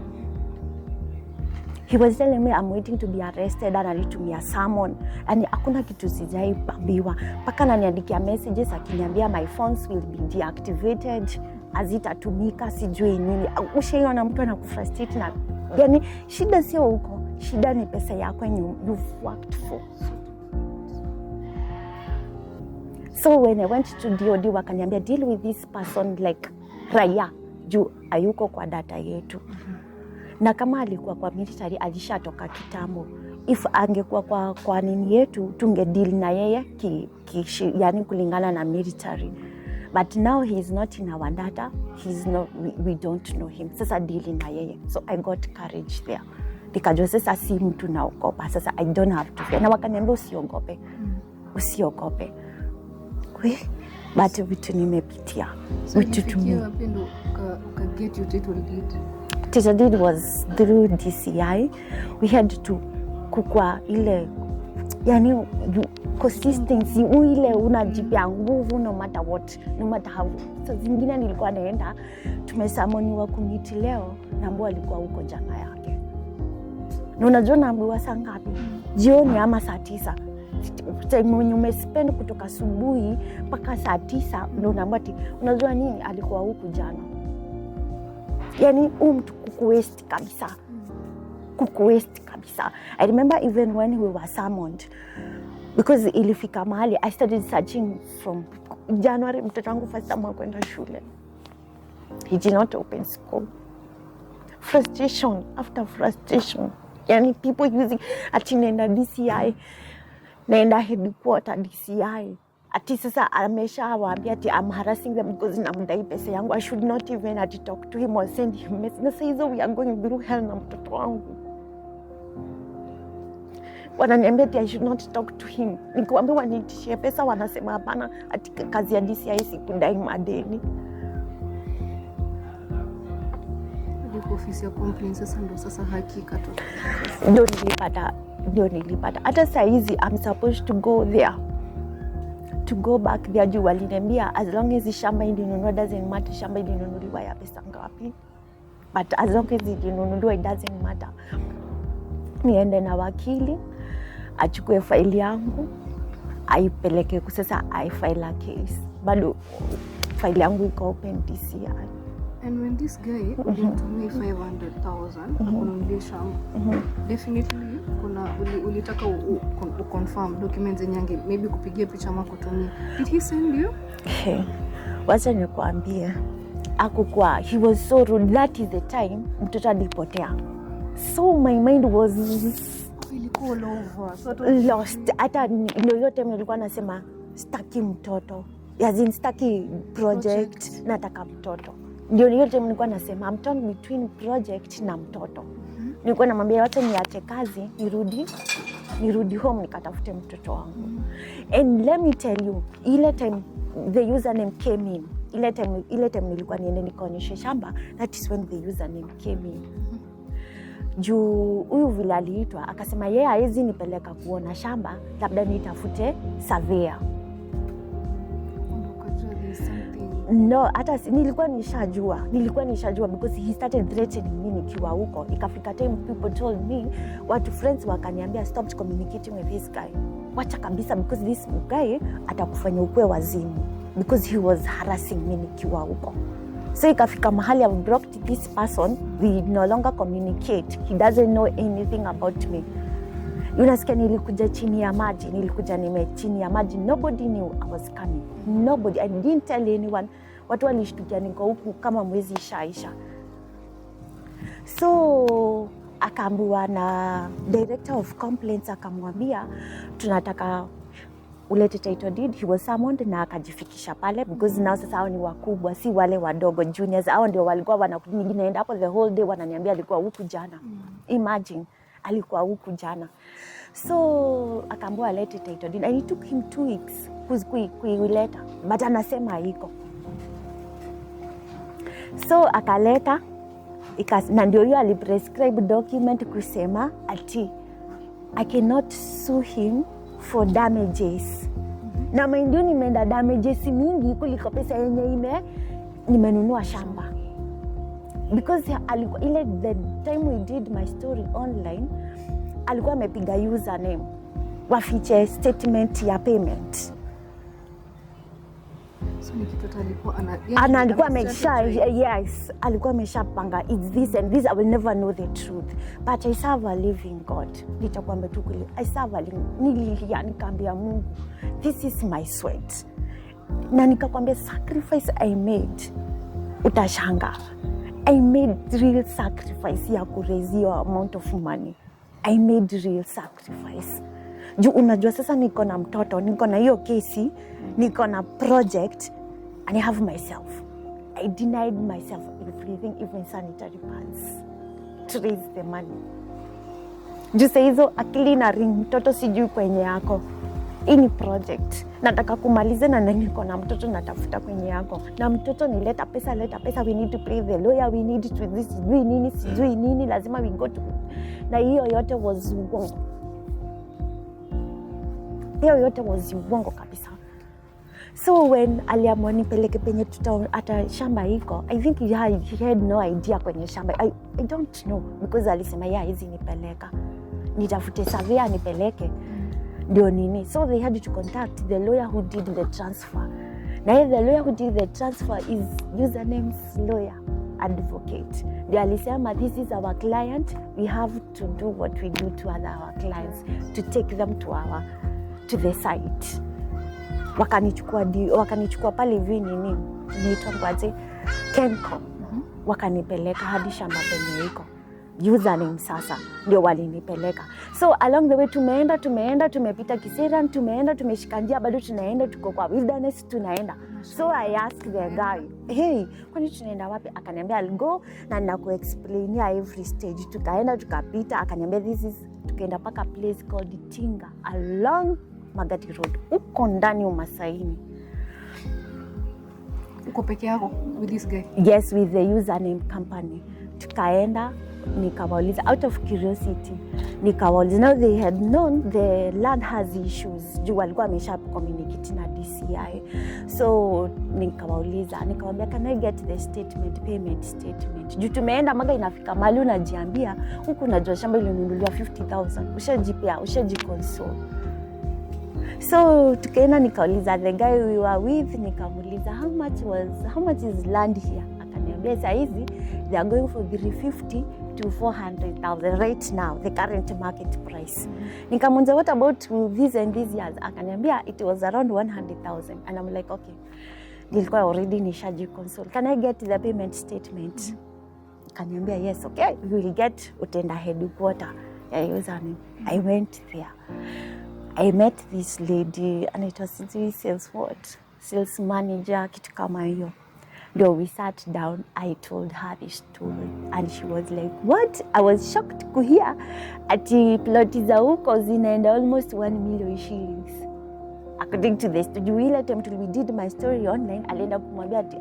He was telling me I'm waiting to be arrested, ananitumia summon. Yani hakuna kitu sijaiambiwa. Paka ananiandikia messages akiniambia my phones will be deactivated, hazitatumika, sijui nini. Ushaiona mtu anakufrustrate na yani shida sio huko. Shida ni pesa yako you've worked for. So when I went to DOD wakaniambia deal with this person like raia juu hayuko kwa data yetu. Na kama alikuwa kwa military alishatoka kitambo. If angekuwa kwa nini yetu tunge deal na yeye yani kulingana na military. But now he is not in our data. He's not, we don't know him. Sasa deal na yeye. So I got courage there. Nikajua sasa si mtu naogopa. Sasa I don't have to fear. Na wakaniambia usiogope. Usiogope. But vitu nimepitia. So ukifikia wapi ndo ukaget your title deed? Title deed was through DCI. We had to kukua ile yani consistency ile unajipia nguvu no matter what, no matter how. So zingine nilikuwa naenda tumesamoniwa kumiti leo na ambao alikuwa huko jana yake. Na unajua naambiwa saa ngapi? Jioni ama saa 9. Time umespend kutoka asubuhi mpaka saa 9 ndio unaambiwa unajua nini alikuwa huko jana. Yani mtu kukuwaste kabisa. Kukuwaste kabisa. I remember even when we were summoned because ilifika mahali I started searching from January mtoto wangu first time kwenda shule. He did not open school. Frustration after frustration. Yani people using ati nenda DCI, naenda headquarter DCI. Ati sasa ameshawaambia ati I'm harassing them because namdai pesa yangu. I should not even ati talk to him or send him message. Na sasa we are going through hell na mtoto wangu. Wananiambia ati I should not talk to him. Nikiwaambia wanitishie pesa wanasema hapana ati kazi ya DCI sikudai madeni. Ofisi ya complaint sasa hakika tu. Ndio nilipata. Hata saa hizi I'm supposed to go there. To go back there juu waliniambia as long as shamba ilinunua doesn't matter shamba ilinunuliwa ya pesa ngapi. But as long as ilinunuliwa it doesn't matter. Niende na wakili achukue faili yangu aipeleke sasa I file a case. Bado faili yangu iko open DCI. And when this guy to me 500,000 akununulia shamba, definitely ulitaka confirm documents zenyange, maybe kupigia picha ama kutumia. Did he send you? Wacha nikwambie, akukua he was so rude. That is the time mtoto alipotea. So my mind was ilikuwa all over. So lost. Hata ndio yote nilikuwa nasema staki mtoto. Yazin staki project, nataka mtoto. Ndio yote nilikuwa nasema I'm torn between project na mtoto. Nilikuwa namwambia wacha niache kazi, nirudi home nikatafute mtoto wangu. And let me tell you, ile time the username came in. Ile time nilikuwa niende nikaonyeshe shamba, that is when the username came in. Juu huyu vile aliitwa akasema yeye haezi nipeleka kuona shamba, labda nitafute surveyor. No, hata nilikuwa nishajua because he started threatening me nikiwa huko. Ikafika time people told me, watu friends wakaniambia stop communicating with this guy. Wacha kabisa because this guy atakufanya ukue wazimu because he was harassing me nikiwa huko. So ikafika mahali I've blocked this person, we no longer communicate. He doesn't know anything about me. Unasikia nilikuja chini ya maji, chini ya maji. Nobody knew I was coming. Nobody. I didn't tell anyone. Watu walishtukia niko huku kama mwezi ishaisha. So akaambiwa na director of complaints akamwambia tunataka ulete title deed. He was summoned na akajifikisha pale because now sasa hao ni wakubwa, si wale wadogo juniors. Hao ndio walikuwa wanaenda hapo the whole day wananiambia alikuwa huku jana. Imagine alikuwa huku jana. So akaambiwa alete title deed. And it took him 2 weeks kuileta, but anasema haiko. So akaleta na ndio hiyo aliprescribe document kusema ati I cannot sue him for damages. Na maindio nimeenda damages mingi kuliko pesa yenye nimenunua shamba. Because alikuwa ile the time we did my story online alikuwa amepiga username wafiche statement ya payment. So ni kitu alikuwa alikuwa ameshapanga it's this and this. I will never know the truth, but I serve a living God. Nitakwambia tu kweli, I serve a living. Nililia nikaambia Mungu, this is my sweat. Na nikakwambia sacrifice I made, utashanga. I made real sacrifice ya kuraise your amount of money. I made real sacrifice. Juu unajua sasa niko na mtoto, niko na hiyo kesi, niko na project, and I have myself. I denied myself everything, even sanitary pads, to raise the money. Juu saa hizo akili na ring, mtoto sijui kwenye yako. Hii ni project. Nataka kumaliza na niko na mtoto natafuta kwenye yako. Na mtoto ni leta pesa, we need to pay the lawyer, we need to this, sijui nini, lazima we go to. Na hiyo yote was uongo. Hiyo yote was uongo kabisa. So when aliamua nipeleke penye hata shamba iko, I think he had no idea kwenye shamba. I don't know, because alisema hizi nipeleka. Nitafute surveyor nipeleke. Ndio nini. So they had to contact the lawyer who did the transfer. Na the lawyer who did the transfer is username's lawyer, advocate. Ndio alisema this is our client, we have to do what we do to our clients, to take them to the site. Wakanichukua pale hivi nini niitwa kwaje Kenco. Wakanipeleka hadi shamba penye iko username. Sasa ndio walinipeleka. So along the way tumeenda tumepita Kisera, tumeshika njia, bado tunaenda, tuko kwa wilderness tunaenda. So I asked the guy, hey, kwani tunaenda wapi? Akaniambia I'll go na nakuexplainia every stage. Tukaenda tukapita, akaniambia tukaenda paka place called Tinga along Magadi Road, uko ndani Umasaini. Uko peke yako with this guy? Yes, with the username company. Tukaenda nikawauliza out of curiosity, nikawauliza. Now they had known the land has issues, juu walikuwa wamesha communicate na DCI. So nikawauliza, nikamwambia can I get the payment statement? Juu tumeenda maga inafika mahali unajiambia huku unajua shamba ilinunuliwa 50,000, ushajipea, ushajikonsole. So tukaenda nikauliza the guy we were with, nikamuuliza how much is land here? Akaniambia saa hizi they are going for 350 to 400,000 right now, the current market price. Nikamuuliza what about this and these years? Akaniambia it was around 100,000. And I'm like okay, nilikuwa already nishajikonsole, can I get the payment statement? Akaniambia yes, okay, we will get, utenda headquarter ya username. I went there. I met this lady and it was sales manager, kitu kama hiyo. Ndio we sat down, I told her the story and she was like, what? I was shocked kuhear ati ploti za huko zinaenda almost 1 million shillings. According to the story, ile time we did my story online, alienda kumwambia ati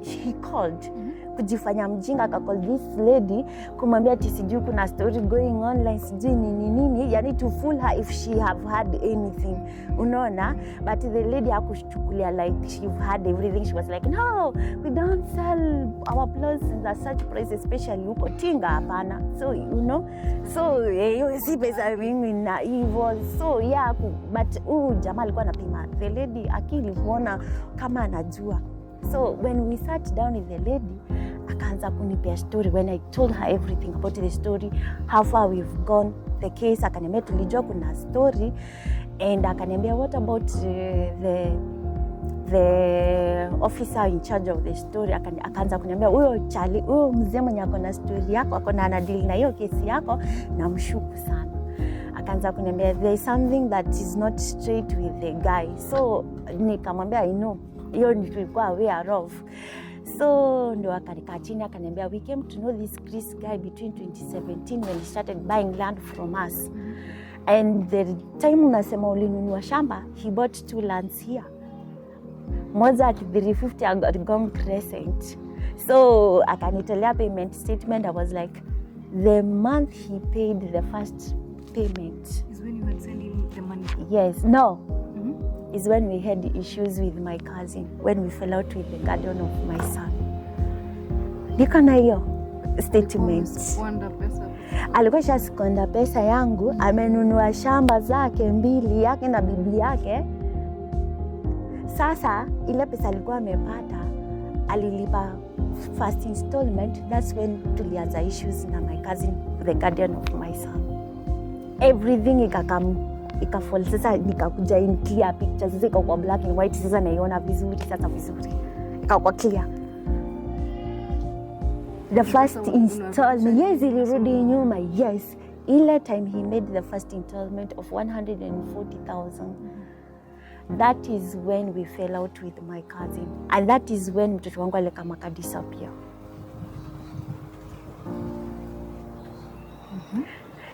he called kujifanya mjinga, akacall this lady kumwambia ati sijui kuna story going online, sijui nini, yani to fool her if she have had anything, unaona. But the lady hakuchukulia like she've had everything. She was like, no, we don't sell our plots at such price, especially huko Tinga, hapana. So you know, so hiyo si pesa mingi na hivyo. So yeah, but jamaa alikuwa anapima the lady akili kuona kama anajua. So when we sat down with the lady, akaanza kunipea story. When I told her everything about the story, how far we've gone, the case, akaniambia tulijua kuna story, and akaniambia what about the officer in charge of the story. Akaanza kuniambia huyo mzee mwenye ako na story yako, ako na anadili na hiyo kesi yako, namshuku sana. Akaanza kuniambia there is something that is not straight with the guy. So nikamwambia I know, hiyo nilikuwa aware of. So ndo akanikaa chini akaniambia we came to know this Chris guy between 2017 when he started buying land from us. And the time unasema ulinunua shamba, he bought 2 lands here. Moja at 350 at Gong Crescent. So akanitolea payment statement. I was like, the month he paid the first payment is when you had sent him the money? Yes, no. Is when we had issues with my cousin, when we fell out with the guardian of my son. Niko na hiyo statement. Alikuwa shasikonda pesa yangu, amenunua shamba zake 2 yake na bibi yake. Sasa ile pesa alikuwa amepata, alilipa first installment. That's when tulianza issues na my cousin, the guardian of my son. Everything ikakam ikafall. Sasa nikakuja in clear pictures, sasa ikakuwa black and white, sasa naiona vizuri, sasa vizuri ikakuwa clear. The first installment, yes, ilirudi nyuma, yes. Ile time he made the first installment of 140,000, that is when we fell out with my cousin, and that is when mtoto wangu alikama disappear.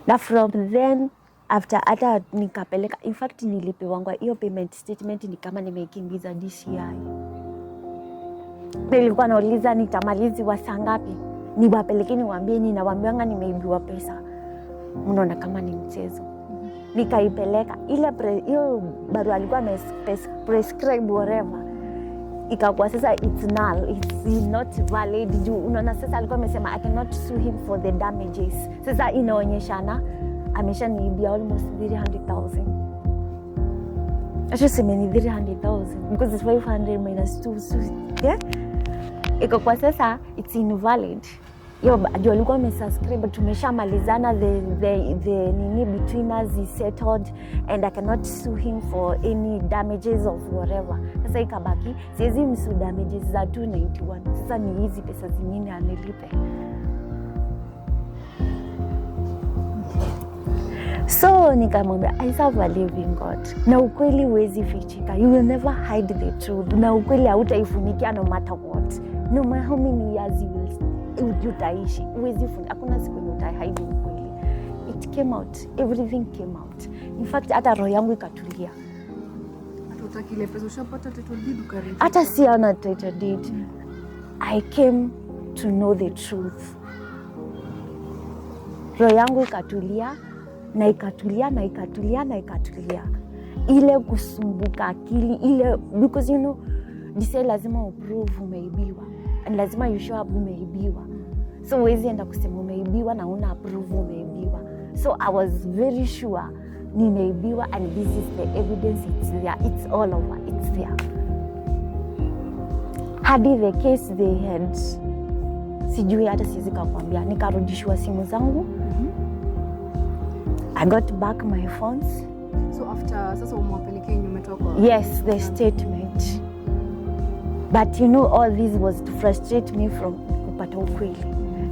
Na from then after hata nikapeleka, in fact nilipewangwa hiyo payment statement ni kama nimeikimbiza DCI. Nilikuwa nauliza nitamaliziwa saa ngapi, niwapeleke niwaambie nini, nawaambianga nimeibiwa pesa. Mnaona kama ni mchezo. Nikaipeleka ile hiyo barua alikuwa prescribe whatever, ikakuwa sasa it's null, it's not valid. Juu unaona sasa alikuwa amesema I cannot sue him for the damages. Sasa inaonyeshana ameshaniibia almost 300,000. Acha sema ni 300,000 because it's 500 minus 2, so yeah, ikakuwa sasa it's invalid. Yo ndio alikuwa amesubscribe, tumeshamalizana, the nini between us is settled and I cannot sue him for any damages of whatever. Sasa ikabaki siwezi msue damages za 291. Sasa ni hizi pesa zingine anilipe. So nikamwambia I serve a living God, na ukweli huwezi fichika, you will never hide the truth, na ukweli hautaifunikia no matter what, no matter how many years you will utaishi, huwezi funika, hakuna siku utahide ukweli. It came out, everything came out. In fact hata roho yangu ikatulia. Hata ile pesa ushapata title deed ukarejea, hata si ana title deed. I came to know the truth. Roho yangu ikatulia na ikatulia na ikatulia na ikatulia. Ile kusumbuka akili ile, because you know dise lazima uprove umeibiwa, and lazima you show up umeibiwa. So huwezi enda kusema umeibiwa na una approve umeibiwa. So I was very sure nimeibiwa, and this is the evidence, it's there, it's all over, it's there. Hadi the case they had, sijui hata siwezi kukwambia, nikarudishwa simu zangu. I got back my phones. So after sasa umewapelekea umetoka? Yes, the statement. But you know all this was to frustrate me from kupata ukweli.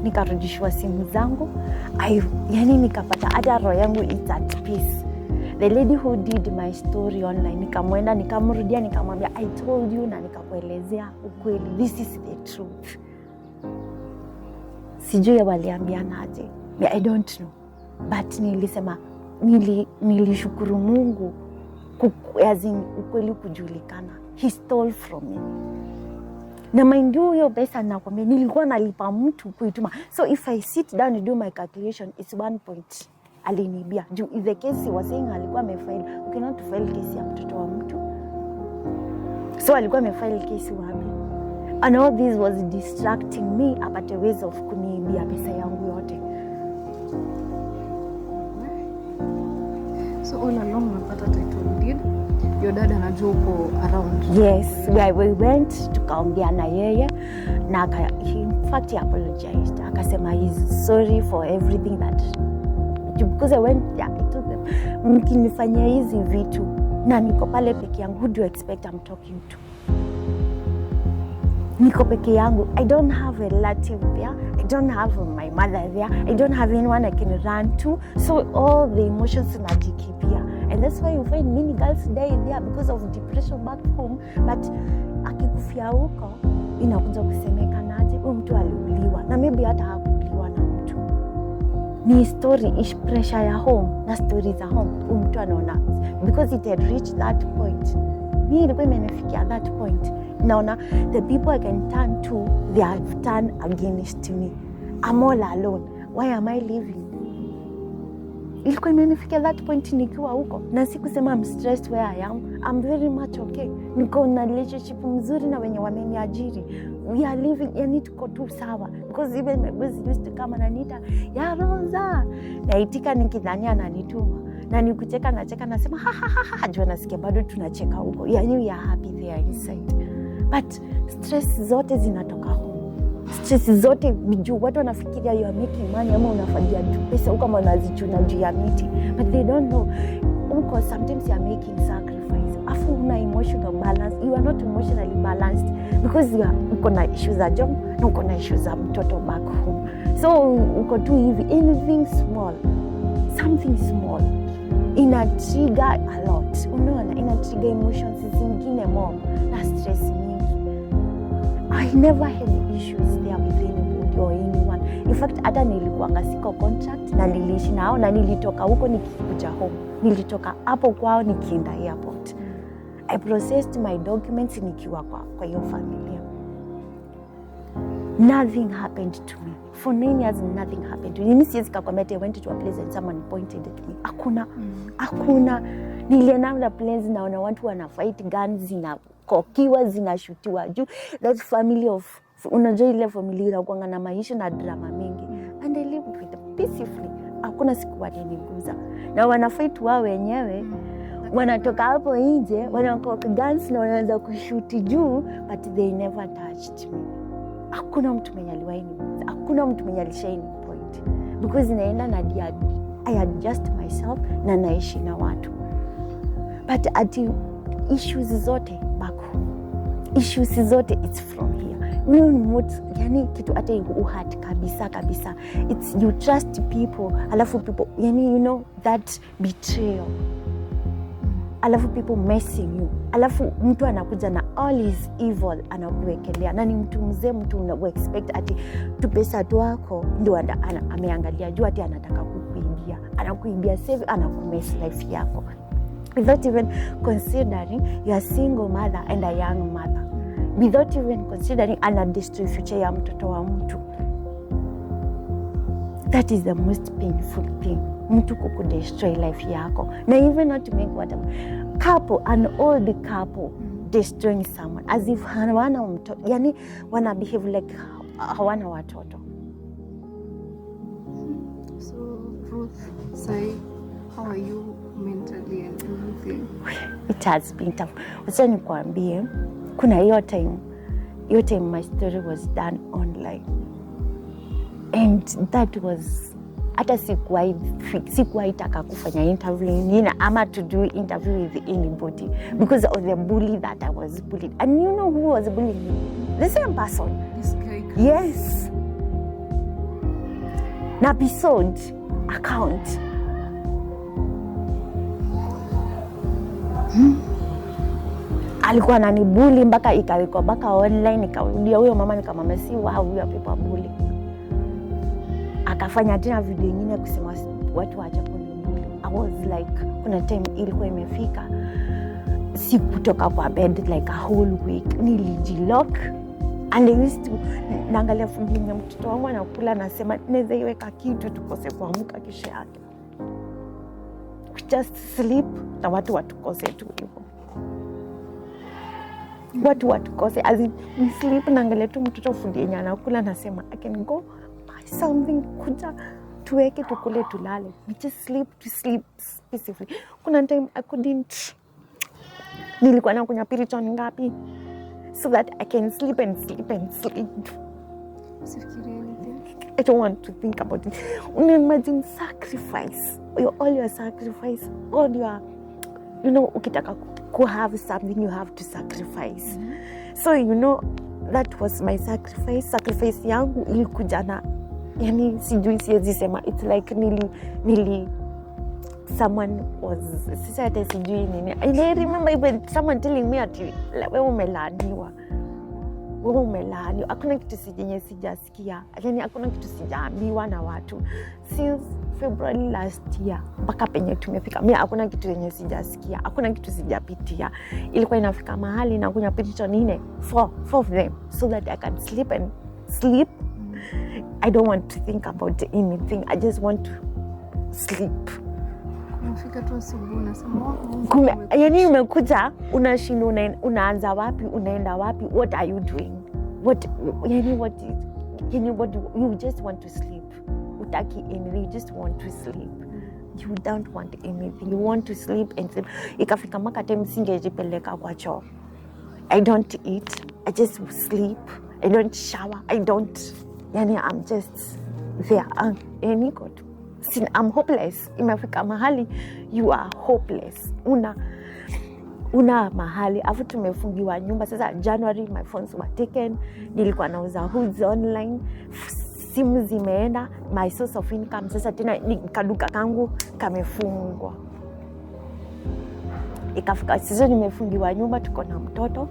Nikarudishwa simu zangu. Yani nikapata hata roho yangu is at peace. The lady who did my story online, nikamwenda nikamrudia nikamwambia I told you, na nikakuelezea ukweli. This is the truth. Sijui waliambianaje. I don't know. But nilisema nilishukuru Mungu ukweli kujulikana. He stole from me. Na mind you, hiyo pesa nakwambia nilikuwa nalipa mtu kuituma. So if I sit down and do my calculation, it's 1 point alinibia. Juu the case was saying alikuwa amefile. You cannot file case ya mtoto wa mtu. So alikuwa amefile case wapi? And all this was distracting me about the ways of kuniibia pesa yangu yote. So all along umepata title deed, your dad anajua uko around? Yes, we went tukaongea na yeye, na in fact he apologized. Akasema he's sorry for everything that, because I went to them, mkinifanyia hizi vitu na niko pale peke yangu, who do you expect I'm talking to? Niko peke yangu. I don't have a relative there. I don't have my mother there. I don't have anyone I can run to. So all the emotions najikipia. And that's why you find many girls die there because of depression back home. But akikufia huko, inakuja kusemekanaje huyu mtu aliuliwa. Na maybe hata hakuuliwa na mtu. Ni story ish pressure ya home na story za home. Huyu mtu anaona. Because it had reached that point. Mimi ilikuwa imenifikia that point. Naona the people I can turn to, they have turned against me. I'm all alone. Why am I living? Ilikuwa imenifikia that point nikiwa huko. Na sikusema I'm stressed where I am. I'm very much okay. Niko na relationship mzuri na wenye wameniajiri. We are living, yani tuko tu sawa. Because even my boss used to come and anita, ya Rosa. Naitika nikidhania ananituma. Na nikucheka nacheka nasema ha ha ha ha. Jua nasikia bado tunacheka huko. Yani we are happy there inside. But stress zote zinatoka home. Stress zote juu watu wanafikiria you are making money ama unafanyia pesa huko kama unazichuna juu ya miti. But they don't know uko sometimes you are making sacrifice, afu una emotional balance, you are not emotionally balanced because you are uko na issues za job na uko na issues za mtoto back home, so uko tu hivi, anything small, something small ina trigger a lot, unaona, ina trigger emotions zingine more na stress mingi. I never had issues there with anybody or anyone. In fact, hata nilikuwa siko contract na niliishi nao na nilitoka huko nikikuja home. Nilitoka hapo kwao nikienda airport. I processed my documents nikiwa kwa hiyo familia. Nothing happened to me. For 9 years, nothing happened to me. Mimi siwezi kukwambia I went to a place and someone pointed at me. Hakuna. Nilienda place naona watu wana fight, guns zinakokiwa, zinashutiwa juu. That family of, unajua ile familia inakuanga na maisha na drama mingi. And I lived with them peacefully. Hakuna siku waliniguza. Na wana fight wao wenyewe. Wanatoka hapo nje, wanakoka guns na wanaanza kushuti juu, but they never touched me. Hakuna mtu mwenye aliwahi niguza. Hakuna mtu mwenye alishaini point. Because naenda na I adjust myself na naishi na watu. But ati issues zote back home. Issues zote it's from here. Yani kitu ata uhat kabisa. It's you trust people, alafu people, yani you know that betrayal. Alafu people messing you. Alafu mtu anakuja na all is evil anakuwekelea. Na ni mtu mzee, mtu una expect ati tu pesa tu wako ndio ameangalia juu ati anataka kukuibia. Anakuibia save, anakumess life yako. Without even considering you're a single mother and a young mother. Without even considering ana destroy future ya mtoto wa mtu. That is the most painful thing. Mtu kukudestroy life yako. Na even not to make whatever. Couple, an old couple destroying someone. As if hawana mtoto. Yani wana behave like hawana watoto. So, Ruth, say, how are you mentally and everything? It has been tough. Wacha nikwambie, kuna hiyo time my story was done online. And that was, hata sikuwahi taka kufanya interview nyingine ama to do interview with anybody because of the bully that I was bullied. And you know who was bullying me? The same person. This guy. Yes. Na episode account. Alikuwa ananibully mpaka ikawekwa mpaka online, nikarudia huyo mama nikamwambia si huyo people bully. Akafanya tena video nyingine kusema watu waache kunibully. I was like, kuna time ilikuwa imefika sikutoka kwa bed like a whole week, nilijilock and I used to naangalia fumbini ya mtoto wangu anakula, nasema naweza iweka kitu tukose kuamka kesho yake, just sleep na watu watukose tu hivyo. Watu watukose as in sleep, naangalia tu mtoto fumbini anakula, nasema I can go buy something, kuja tuweke tukule tulale, we just sleep to sleep peacefully. Kuna time I couldn't, nilikuwa nakunywa piriton ngapi so that I can sleep and sleep and sleep. I don't want to think about it. Imagine sacrifice, all your sacrifice, all your, you know, ukitaka to have something you have to sacrifice. So you know that was my sacrifice yangu ilikuja na, yani sijui siwezi sema, it's like nili someone was sisa sijui nini. And I remember even someone telling me ati wewe umelaaniwa. Hakuna kitu sijasikia. Yani hakuna kitu sijaambiwa na watu since February last year mpaka penye tumefika. Mimi hakuna kitu yenye sijasikia, hakuna kitu sijapitia. Ilikuwa inafika mahali na kunywa piriton nne, four of them, so that I can sleep and sleep. I don't want to think about anything. I just want to sleep. Unafika tu asubuhi unasema yani umekuja unashinda unaanza wapi, unaenda wapi, what are you doing, you just want to sleep. Utaki anything, you just want to sleep. You don't want anything, you want to sleep and sleep. Ikafika mpaka time singejipeleka kwa choo. I don't eat, I just sleep. I don't shower, I don't, yani I'm just there. Niko tu I'm hopeless. Imefika mahali you are hopeless. Una mahali afu tumefungiwa nyumba. Sasa January my phones were taken. Nilikuwa nauza hoods online. Simu zimeenda, my source of income sasa tena kaduka kangu kamefungwa. Ikafika sasa nimefungiwa nyumba, tuko na mtoto.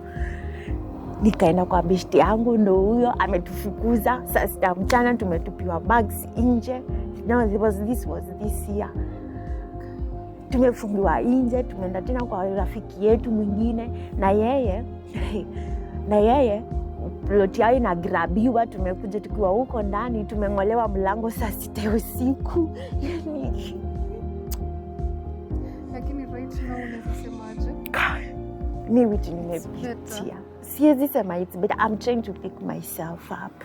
Nikaenda kwa beshte yangu, ndo huyo ametufukuza. Saa 6 mchana tumetupiwa bags nje. Now this was this year. Tumefungiwa nje, tumeenda tena kwa rafiki yetu mwingine na yeye plot yao inagrabiwa. Tumekuja tukiwa huko ndani, tumeng'olewa mlango saa 6 usiku. Lakini right now unasemaje? Mimi vitu nimepitia. Siwezi sema it's better. I'm trying to pick myself up.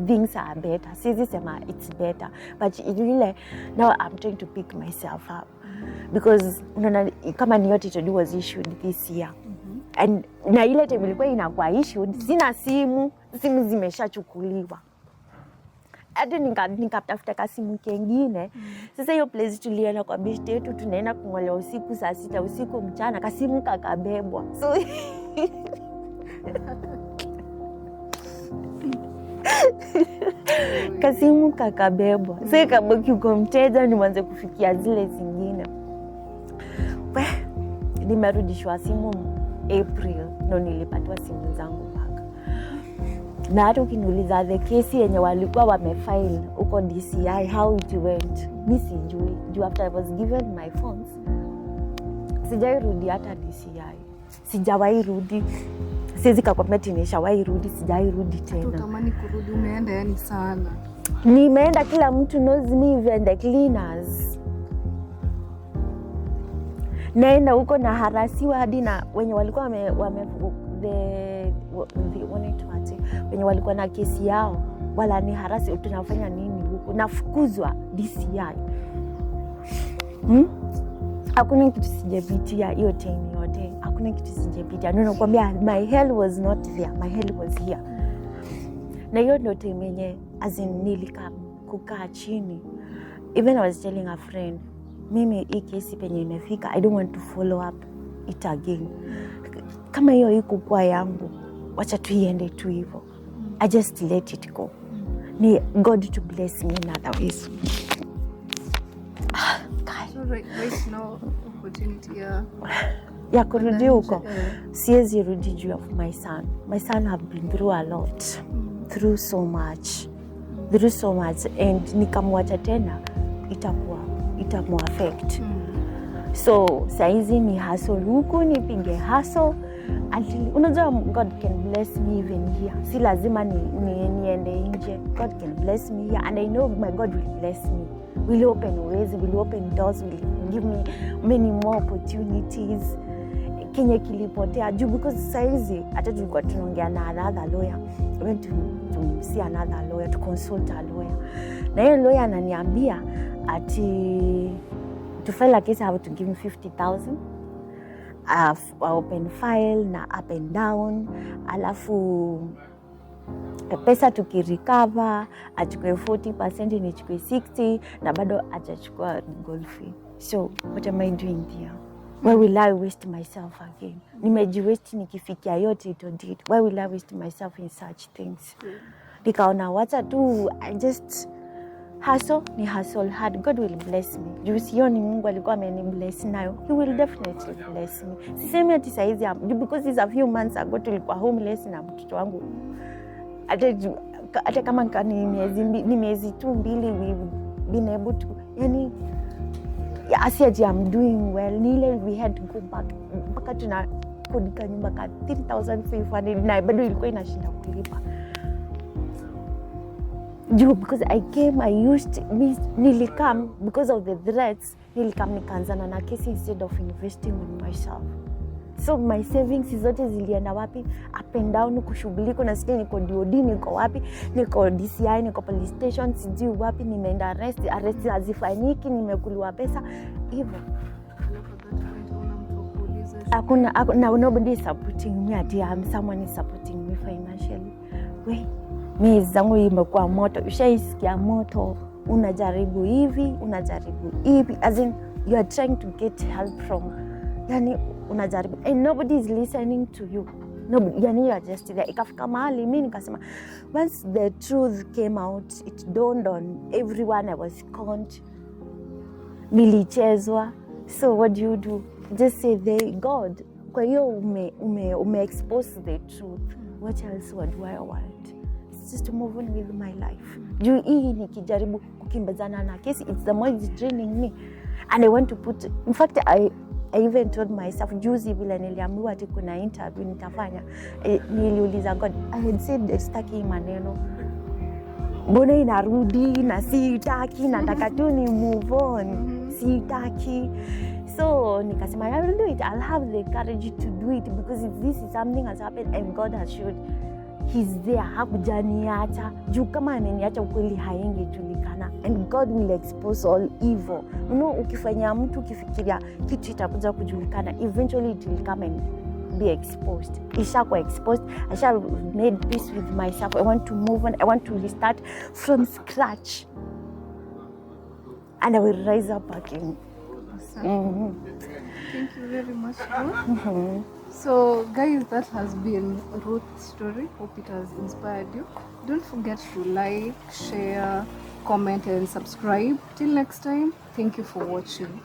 Things are better. Siwezi sema it's better. But ile now I'm trying to pick myself up. Because unaona kama ni yote to do was issued this year. And na ile time ilikuwa inakuwa issued, sina simu zimeshachukuliwa. Hadi nikatafuta kasimu kingine. Sasa hiyo place tulienda kwa beshte yetu, tunaenda kung'olewa usiku saa 6 usiku mchana, kasimu kakabebwa. So kasimu kakabebwa. Sasa ikabaki uko mteja nianze kufikia zile zingine. Nimerudishwa simu April, ndo nilipatiwa simu zangu back. Na hata ukiniuliza the case yenye walikuwa wamefile uko DCI how it went, mimi sijui. After I was given my phones, sijairudi hata DCI. Sijawahi rudi. Siwezi kukwambia nishawahi rudi, sijawahi rudi tena. Unatamani kurudi, umeenda yani sana. Nimeenda, kila mtu knows me, even the cleaners. Naenda huko na harasiwa hadi na wenye walikuwa wenye walikuwa na kesi yao wala ni harasi. Tunafanya nini huko? Nafukuzwa DCI. Hakuna kitu sijapitia hiyo time yote. Hakuna kitu sijapitia. Ndio nakwambia my hell was not there. My hell was here. Na hiyo ndio time yenye nilikaa kukaa chini. Even I was telling a friend, mimi hii kesi penye imefika, I don't want to follow up it again. Kama hiyo iko kwa yangu, wacha tuiende tu hivyo. I just let it go. Ni God to bless me in other ways. So right now opportunity ya kurudi huko. Siwezi rudi juu of my son. My son have been through a lot. Through so much. And nikamwacha tena itamuaffect. So saizi ni hustle huku, nipige hustle until unajua God can bless me even here. Si lazima niende nje. God can bless me here and I know my God will bless me. Will open ways, will open doors, will give me many more opportunities. Kenye kilipotea juu, because saizi hata tulikuwa tunaongea na another lawyer. I went to see another lawyer, to consult a lawyer. Na yeye lawyer ananiambia ati to file a case I have to give him 50,000. Open file na up and down. Alafu pesa tukirecover achukue 40%, nichukue 60 na bado atachukua gold fee. So what am I doing there? Why will I waste myself again? Nimejiwaste nikifikia yote ito did. Why will I waste myself in such things? Nikaona wacha tu I just hustle hard. God will bless me. Juu sioni Mungu alikuwa amenibless nayo. He will definitely bless me. Sisemi ati saizi because it's a few months ago tulikuwa homeless na mtoto wangu. Hata kama ni miezi 2 we've been able to, yani I said I'm doing well. Nile we had to go back. Mpaka tunakodika nyumba ka 3,500 na bado ilikuwa inashinda kulipa. Because I nilikam because of the threats, nikaanzana na kesi instead of investing on myself. So my savings zote zilienda wapi? Up and down, kushughulika na sisi, niko DOD, niko wapi? Niko DCI, niko police station, sijui wapi, nimeenda arrest hazifanyiki, nimekuliwa pesa hivyo. Hakuna nobody is supporting me. Someone is supporting me financially. Mimi zangu imekuwa moto. Ushaisikia moto? unajaribu hivi, unajaribu hivi, as in you are trying to get help from, yani unajaribu and nobody is listening to you. Nobody, yani you are just there. Ikafika mahali mimi nikasema, once the truth came out, it dawned on everyone I was conned, nilichezwa. So what do you do? Just say God, kwa hiyo ume expose the truth, what else do I want? It's just to move on with my life. Juu hii nikijaribu kukimbazana na kesi, it's the more it's draining me, and I want to put, in fact I even told myself, juzi vile niliambiwa ati kuna interview nitafanya, niliuliza God, I had said sitaki maneno, mbona inarudi na sitaki, nataka tu ni move on, sitaki. So nikasema I will do it, I'll have the courage to do it, because this is something has happened and God has showed He's there, hakujaniacha. Juu kama ameniacha ukweli haingejulikana, and God will expose all evil. You know, ukifanya mtu ukifikiria kitu itakuja kujulikana, eventually it will come and be exposed. Ishakuwa exposed, I shall made peace with myself. I want to move on, I want to restart from scratch, and I will rise up again. Awesome. Thank you very much, Ruth. So guys, that has been Ruth's story. Hope it has inspired you. Don't forget to like, share, comment and subscribe. Till next time, thank you for watching.